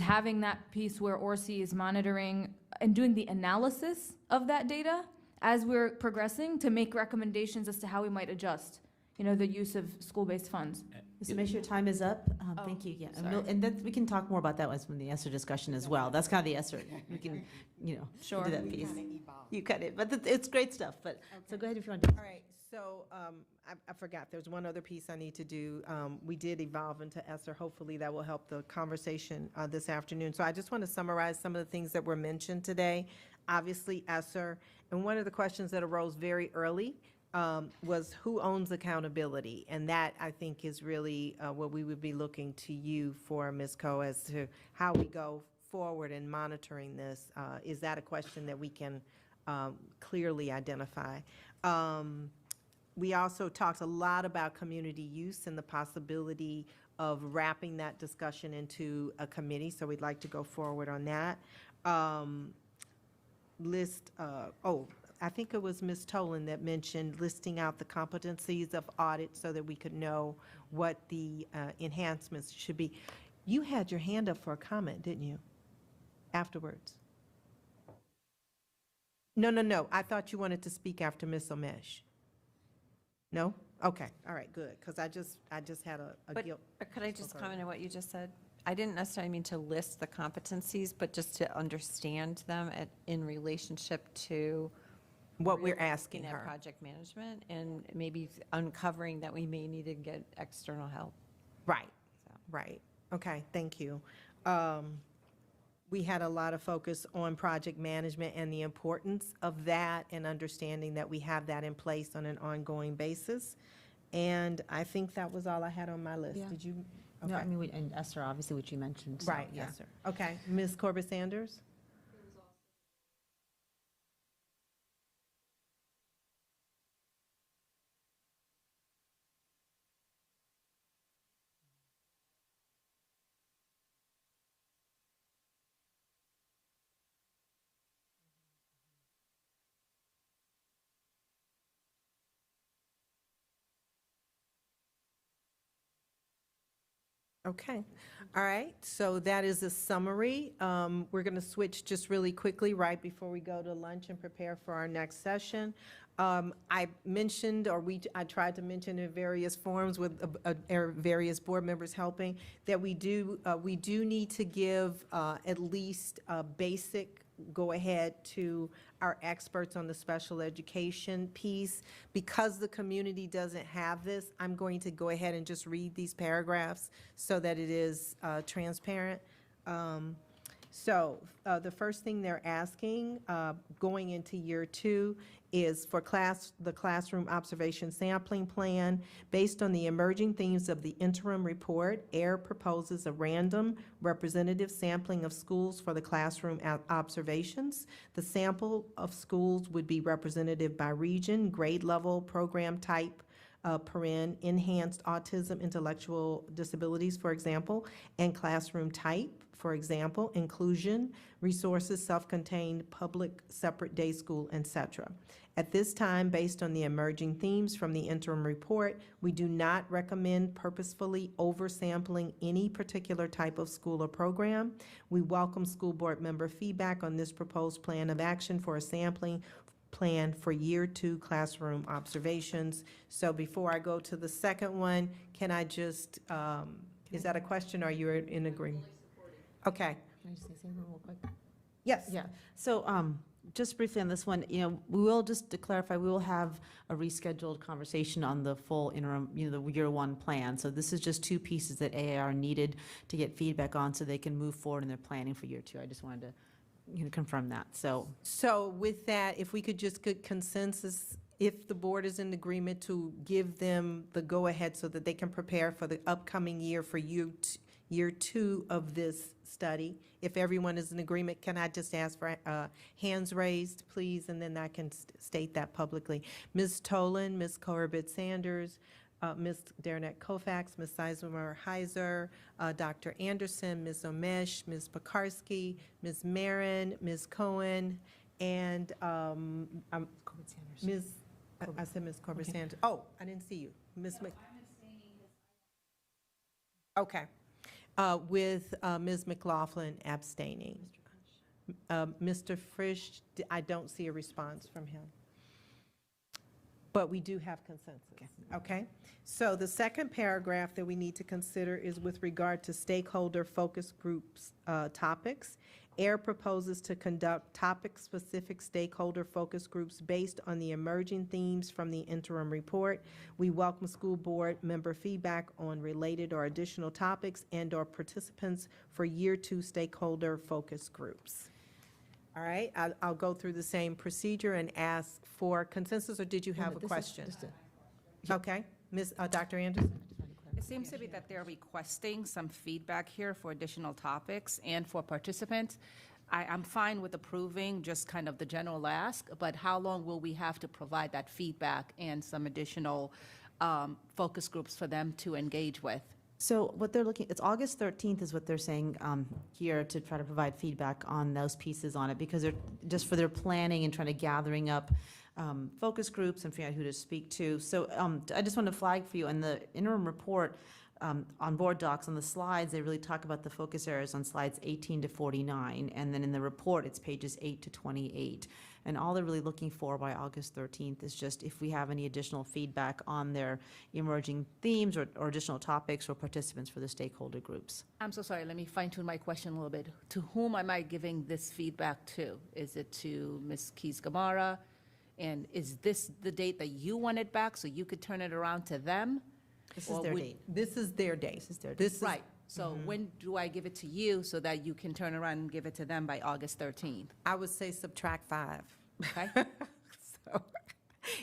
having that piece where Orsi is monitoring and doing the analysis of that data as we're progressing to make recommendations as to how we might adjust, you know, the use of school-based funds. Mr. Mayor, your time is up. Thank you, yeah. And then we can talk more about that once from the Esser discussion as well. That's kind of the Esser, we can, you know, Sure. do that piece. You cut it, but it's great stuff, but, so go ahead if you want to. All right, so I forgot, there's one other piece I need to do. We did evolve into Esser. Hopefully that will help the conversation this afternoon. So I just want to summarize some of the things that were mentioned today. Obviously, Esser, and one of the questions that arose very early was who owns accountability? And that, I think, is really what we would be looking to you for, Ms. Coe, as to how we go forward in monitoring this. Is that a question that we can clearly identify? We also talked a lot about community use and the possibility of wrapping that discussion into a committee, so we'd like to go forward on that. I think it was Ms. Tolan that mentioned listing out the competencies of audit so that we could know what the enhancements should be. You had your hand up for a comment, didn't you? Afterwards. No. I thought you wanted to speak after Ms. Omesh. No? Okay, all right, good, because I just had a guilt. But could I just comment on what you just said? I didn't necessarily mean to list the competencies, but just to understand them in relationship to what we're asking at her. project management, and maybe uncovering that we may need to get external help. Right, right. Okay, thank you. We had a lot of focus on project management and the importance of that, and understanding that we have that in place on an ongoing basis. And I think that was all I had on my list. Yeah. Did you? No, I Okay. mean, and Esser, obviously, which you mentioned. so, Right, yeah. yes, sir. Okay, Ms. Corbett Sanders? Okay, all right, so that is a summary. We're going to switch just really quickly right before we go to lunch and prepare for our next session. I mentioned, or I tried to mention in various forums with various board members helping, that we do need to give at least a basic go-ahead to our experts on the special education piece. Because the community doesn't have this, I'm going to go ahead and just read these paragraphs so that it is transparent. So the first thing they're asking going into year 2 is for the classroom observation sampling plan. Based on the emerging themes of the interim report, AIR proposes a random representative sampling of schools for the classroom observations. The sample of schools would be representative by region, grade level, program type, enhanced autism, intellectual disabilities, for example, and classroom type, for example, inclusion, resources, self-contained, public, separate day school, etc. At this time, based on the emerging themes from the interim report, we do not recommend purposefully oversampling any particular type of school or program. We welcome school board member feedback on this proposed plan of action for a sampling plan for year 2 classroom observations. So before I go to the second one, can I just, is that a question or you're in agreement? Okay. Can I just say something real quick? Yes. Yeah, so just briefly on this one, we will, just to clarify, we will have a rescheduled conversation on the full interim, the year 1 plan. So this is just 2 pieces that AAR needed to get feedback on so they can move forward in their planning for year 2. I just wanted to confirm that, so. So with that, if we could just get consensus, if the board is in agreement to give them the go-ahead so that they can prepare for the upcoming year for year 2 of this study. If everyone is in agreement, can I just ask for hands raised, please, and then I can state that publicly. Ms. Tolan, Ms. Corbett Sanders, Ms. Derenak Kofax, Ms. Sizemore Heiser, Dr. Anderson, Ms. Omesh, Ms. Pekarsky, Ms. Marin, Ms. Cohen, and Ms. I said Ms. Corbett Sanders. Oh, I didn't see you. Ms. Mc. Okay. With Ms. McLaughlin abstaining. Mr. Frisch, I don't see a response from him. But we do have consensus. Okay? So the second paragraph that we need to consider is with regard to stakeholder focus groups topics. AIR proposes to conduct topic-specific stakeholder focus groups based on the emerging themes from the interim report. We welcome school board member feedback on related or additional topics and/or participants for year 2 stakeholder focus groups. All right, I'll go through the same procedure and ask for consensus, or did you have a question? Okay, Dr. Anderson? It seems to be that they're requesting some feedback here for additional topics and for participants. I'm fine with approving just kind of the general ask, but how long will we have to provide that feedback and some additional focus groups for them to engage with? So what they're looking, it's August 13th is what they're saying here to try to provide feedback on those pieces on it, because they're just for their planning and trying to gathering up focus groups and figuring out who to speak to. So I just want to flag for you, in the interim report on board docs, on the slides, they really talk about the focus areas on slides 18 to 49, and then in the report, it's pages 8 to 28. And all they're really looking for by August 13th is just if we have any additional feedback on their emerging themes or additional topics or participants for the stakeholder groups. I'm so sorry, let me fine tune my question a little bit. To whom am I giving this feedback to? Is it to Ms. Keys-Gamarra? And is this the date that you want it back so you could turn it around to them? This is their date. This is their date. This is their date. Right, so when do I give it to you so that you can turn around and give it to them by August 13th? I would say subtract 5. Okay? So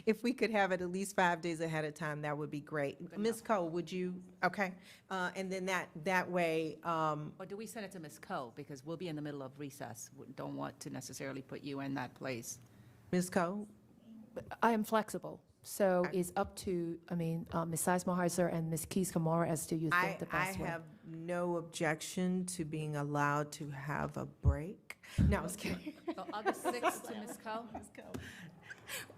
if we could have it at least 5 days ahead of time, that would be great. Ms. Cole, would you, okay? And then that way. Or do we send it to Ms. Coe? Because we'll be in the middle of recess. Don't want to necessarily put you in that place. Ms. Cole? I am flexible, so it's up to, Ms. Sizemore and Ms. Keys-Gamarra as to you think the best way. I have no objection to being allowed to have a break. No, I was kidding. So August 6th to Ms. Coe?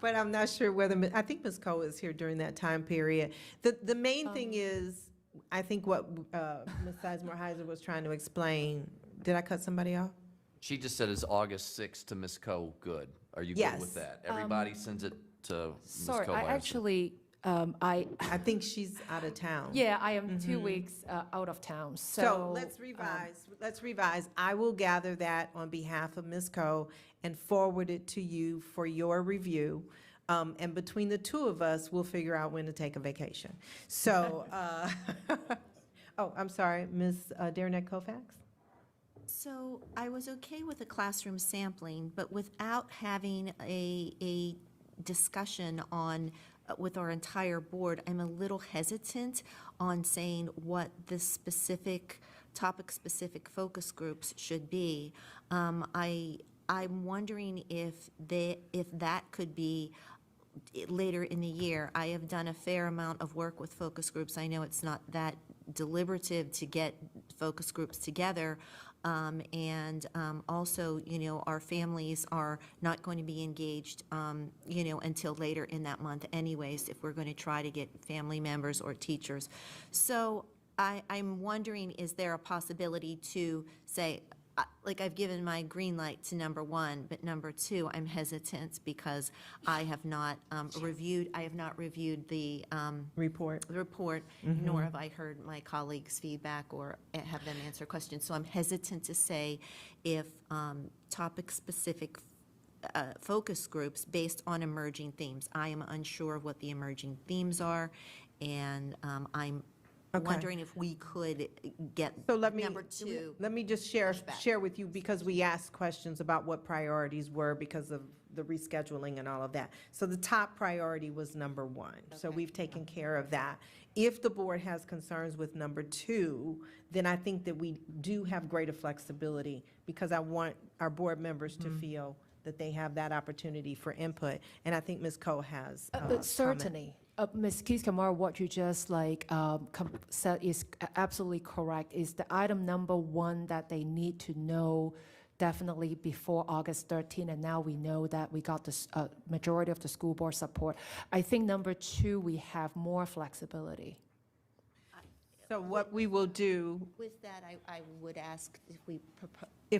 But I'm not sure whether, I think Ms. Cole is here during that time period. The main thing is, I think what Ms. Sizemore was trying to explain, did I cut somebody off? She just said it's August 6th to Ms. Coe. Good. Are you good with that? Everybody sends it to Ms. Coe. Sorry, I actually, I think she's out of town. yeah, I am 2 weeks out of town, So let's revise. I will gather that on behalf of Ms. Coe and forward it to you for your review. And between the two of us, we'll figure out when to take a vacation. So, oh, I'm sorry, Ms. Derenak Kofax? So I was okay with the classroom sampling, but without having a discussion on, with our entire board, I'm a little hesitant on saying what the specific, topic-specific focus groups should be. I'm wondering if that could be later in the year. I have done a fair amount of work with focus groups. I know it's not that deliberative to get focus groups together. Also, our families are not going to be engaged, until later in that month anyways, if we're going to try to get family members or teachers. So I'm wondering, is there a possibility to say, like, I've given my green light to number 1, but number 2, I'm hesitant because I have not reviewed the Report. nor have I heard my colleagues' feedback or have them answer questions. So I'm hesitant to say if topic-specific focus groups based on emerging themes. I am unsure of what the emerging themes are, and I'm wondering if we could get So let me, number 2. let me just share with you, because we asked questions about what priorities were because of the rescheduling and all of that. So the top priority was number 1. So we've taken care of that. If the board has concerns with number 2, then I think that we do have greater flexibility, because I want our board members to feel that they have that opportunity for input. And I think Ms. Coe has Certainly. Ms. Keys-Gamarra, what you just said is absolutely correct. Is the item number 1 that they need to know definitely before August 13, and now we know that we got the majority of the school board support. I think number 2, we have more flexibility. So what we will do, With that, I would ask if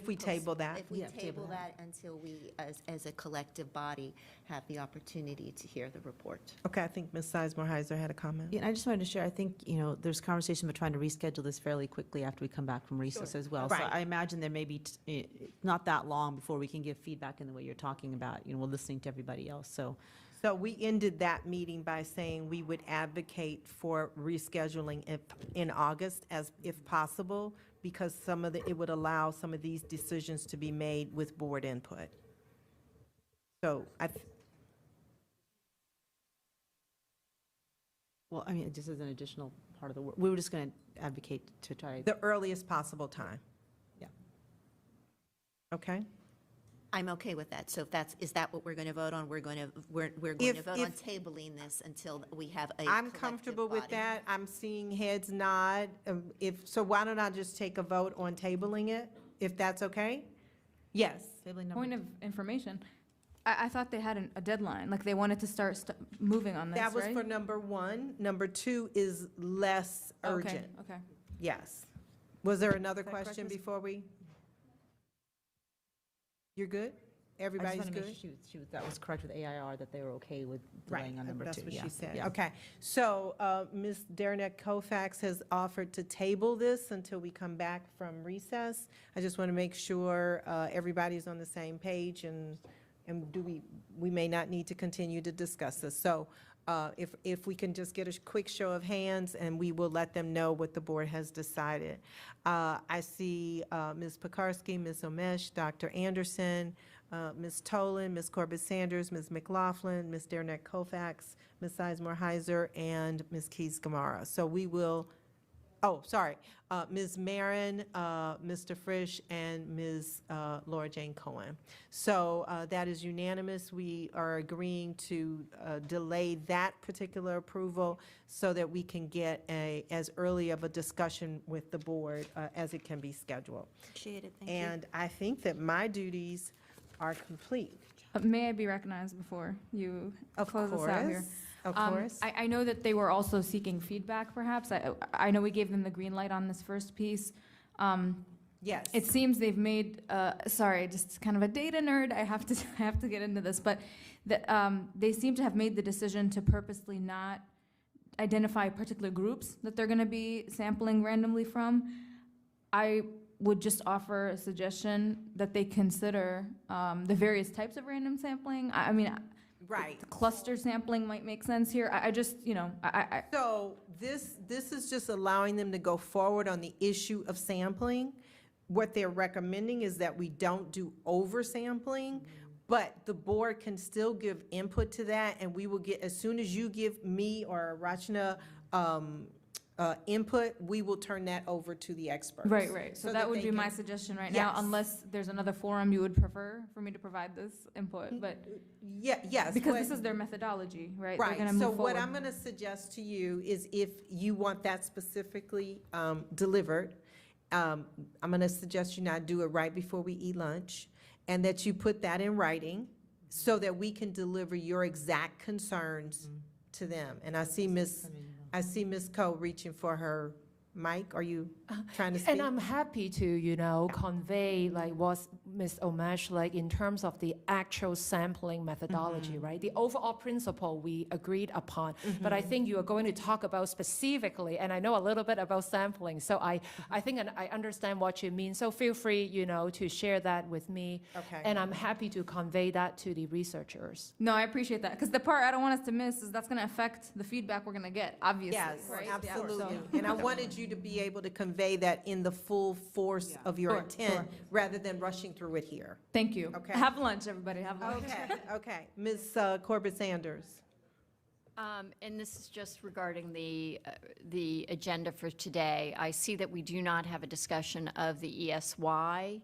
we table that. If we table that until we, as a collective body, have the opportunity to hear the report. Okay, I think Ms. Sizemore-Heiser had a comment. Yeah, and I just wanted to share, I think, there's conversation about trying to reschedule this fairly quickly after we come back from recess as well. So Right. I imagine there may be not that long before we can give feedback in the way you're talking about, we're listening to everybody else, so. So we ended that meeting by saying we would advocate for rescheduling in August if possible, because it would allow some of these decisions to be made with board input. So Well, I mean, just as an additional part of the work, we were just going to advocate to try. the earliest possible time. Yeah. Okay? I'm okay with that. So is that what we're going to vote on? We're going to vote on tabling this until we have a I'm collective comfortable with body. that. I'm seeing heads nod. So why don't I just take a vote on tabling it, if that's okay? Yes. Point of information, I thought they had a deadline, like they wanted to start moving on this, That was right? for number 1. Number 2 is less urgent. Okay. Yes. Was there another question before we? You're good? Everybody's good? That was correct with AIR, that they were okay with delaying on number 2. That's what yeah. she said. Yeah. Okay. So Ms. Derenak Kofax has offered to table this until we come back from recess. I just want to make sure everybody's on the same page, and we may not need to continue to discuss this. So if we can just get a quick show of hands, and we will let them know what the board has decided. I see Ms. Pekarsky, Ms. Omesh, Dr. Anderson, Ms. Tolan, Ms. Corbett-Sanders, Ms. McLaughlin, Ms. Derenak Kofax, Ms. Sizemore-Heiser, and Ms. Keys-Gamarra. So we will, Ms. Marin, Mr. Frisch, and Ms. Laura Jane Cohen. So that is unanimous. We are agreeing to delay that particular approval so that we can get as early of a discussion with the board as it can be scheduled. Appreciate it, thank you. And I think that my duties are complete. May I be recognized before you Of close us out here? Of course. I know that they were also seeking feedback, perhaps. I know we gave them the green light on this first piece. Yes. It seems they've made, sorry, just kind of a data nerd, I have to get into this, but they seem to have made the decision to purposely not identify particular groups that they're going to be sampling randomly from. I would just offer a suggestion that they consider the various types of random sampling. I mean, right. Cluster sampling might make sense here. I just, So this is just allowing them to go forward on the issue of sampling. What they're recommending is that we don't do oversampling, but the board can still give input to that, and we will get, as soon as you give me or Rachna input, we will turn that over to the experts. Right, right. So that would they be my can- suggestion right now, Yes. unless there's another forum you would prefer for me to provide this input, but Yes. because what- this is their methodology, right? They're Right, gonna so move what forward. I'm gonna suggest to you is if you want that specifically delivered, I'm gonna suggest you not do it right before we eat lunch, and that you put that in writing so that we can deliver your exact concerns to them. And I see Ms. Coe reaching for her mic. Are you trying to speak? And I'm happy to, convey like what Ms. Omesh, like in terms of the actual sampling methodology, right? The overall principle we agreed upon, but I think you are going to talk about specifically, and I know a little bit about sampling, so I think and I understand what you mean. So feel free, to share that with me. Okay. And I'm happy to convey that to the researchers. No, I appreciate that, because the part I don't want us to miss is that's gonna affect the feedback we're gonna get, obviously, Yes, right? absolutely. And I wanted you to be able to convey that in the full force of your Sure, intent, sure. rather than rushing through it here. Thank you. Okay. Have lunch, everybody, have lunch. Okay. Ms. Corbett Sanders. And this is just regarding the agenda for today. I see that we do not have a discussion of the ESY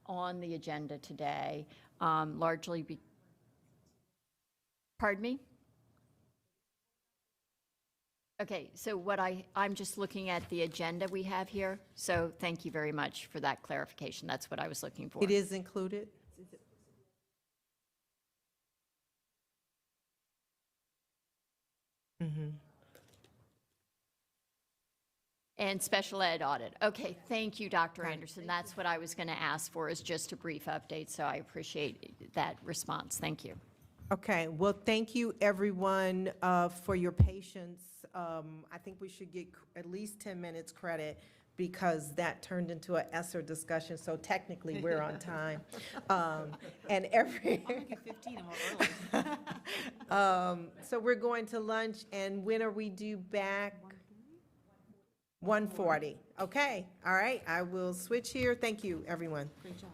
on the agenda today, largely pardon me? Okay, so I'm just looking at the agenda we have here, so thank you very much for that clarification. That's what I was looking for. It is included? And special ed audit. Okay, thank you, Dr. Anderson. That's what I was going to ask for, is just a brief update, so I appreciate that response. Thank you. Okay, well, thank you, everyone, for your patience. I think we should get at least 10 minutes credit, because that turned into an Esser discussion, so technically we're on time. And every. 15, I'm early. So we're going to lunch, and when are we due back? 1:40. Okay, all right, I will switch here. Thank you, everyone. Great job.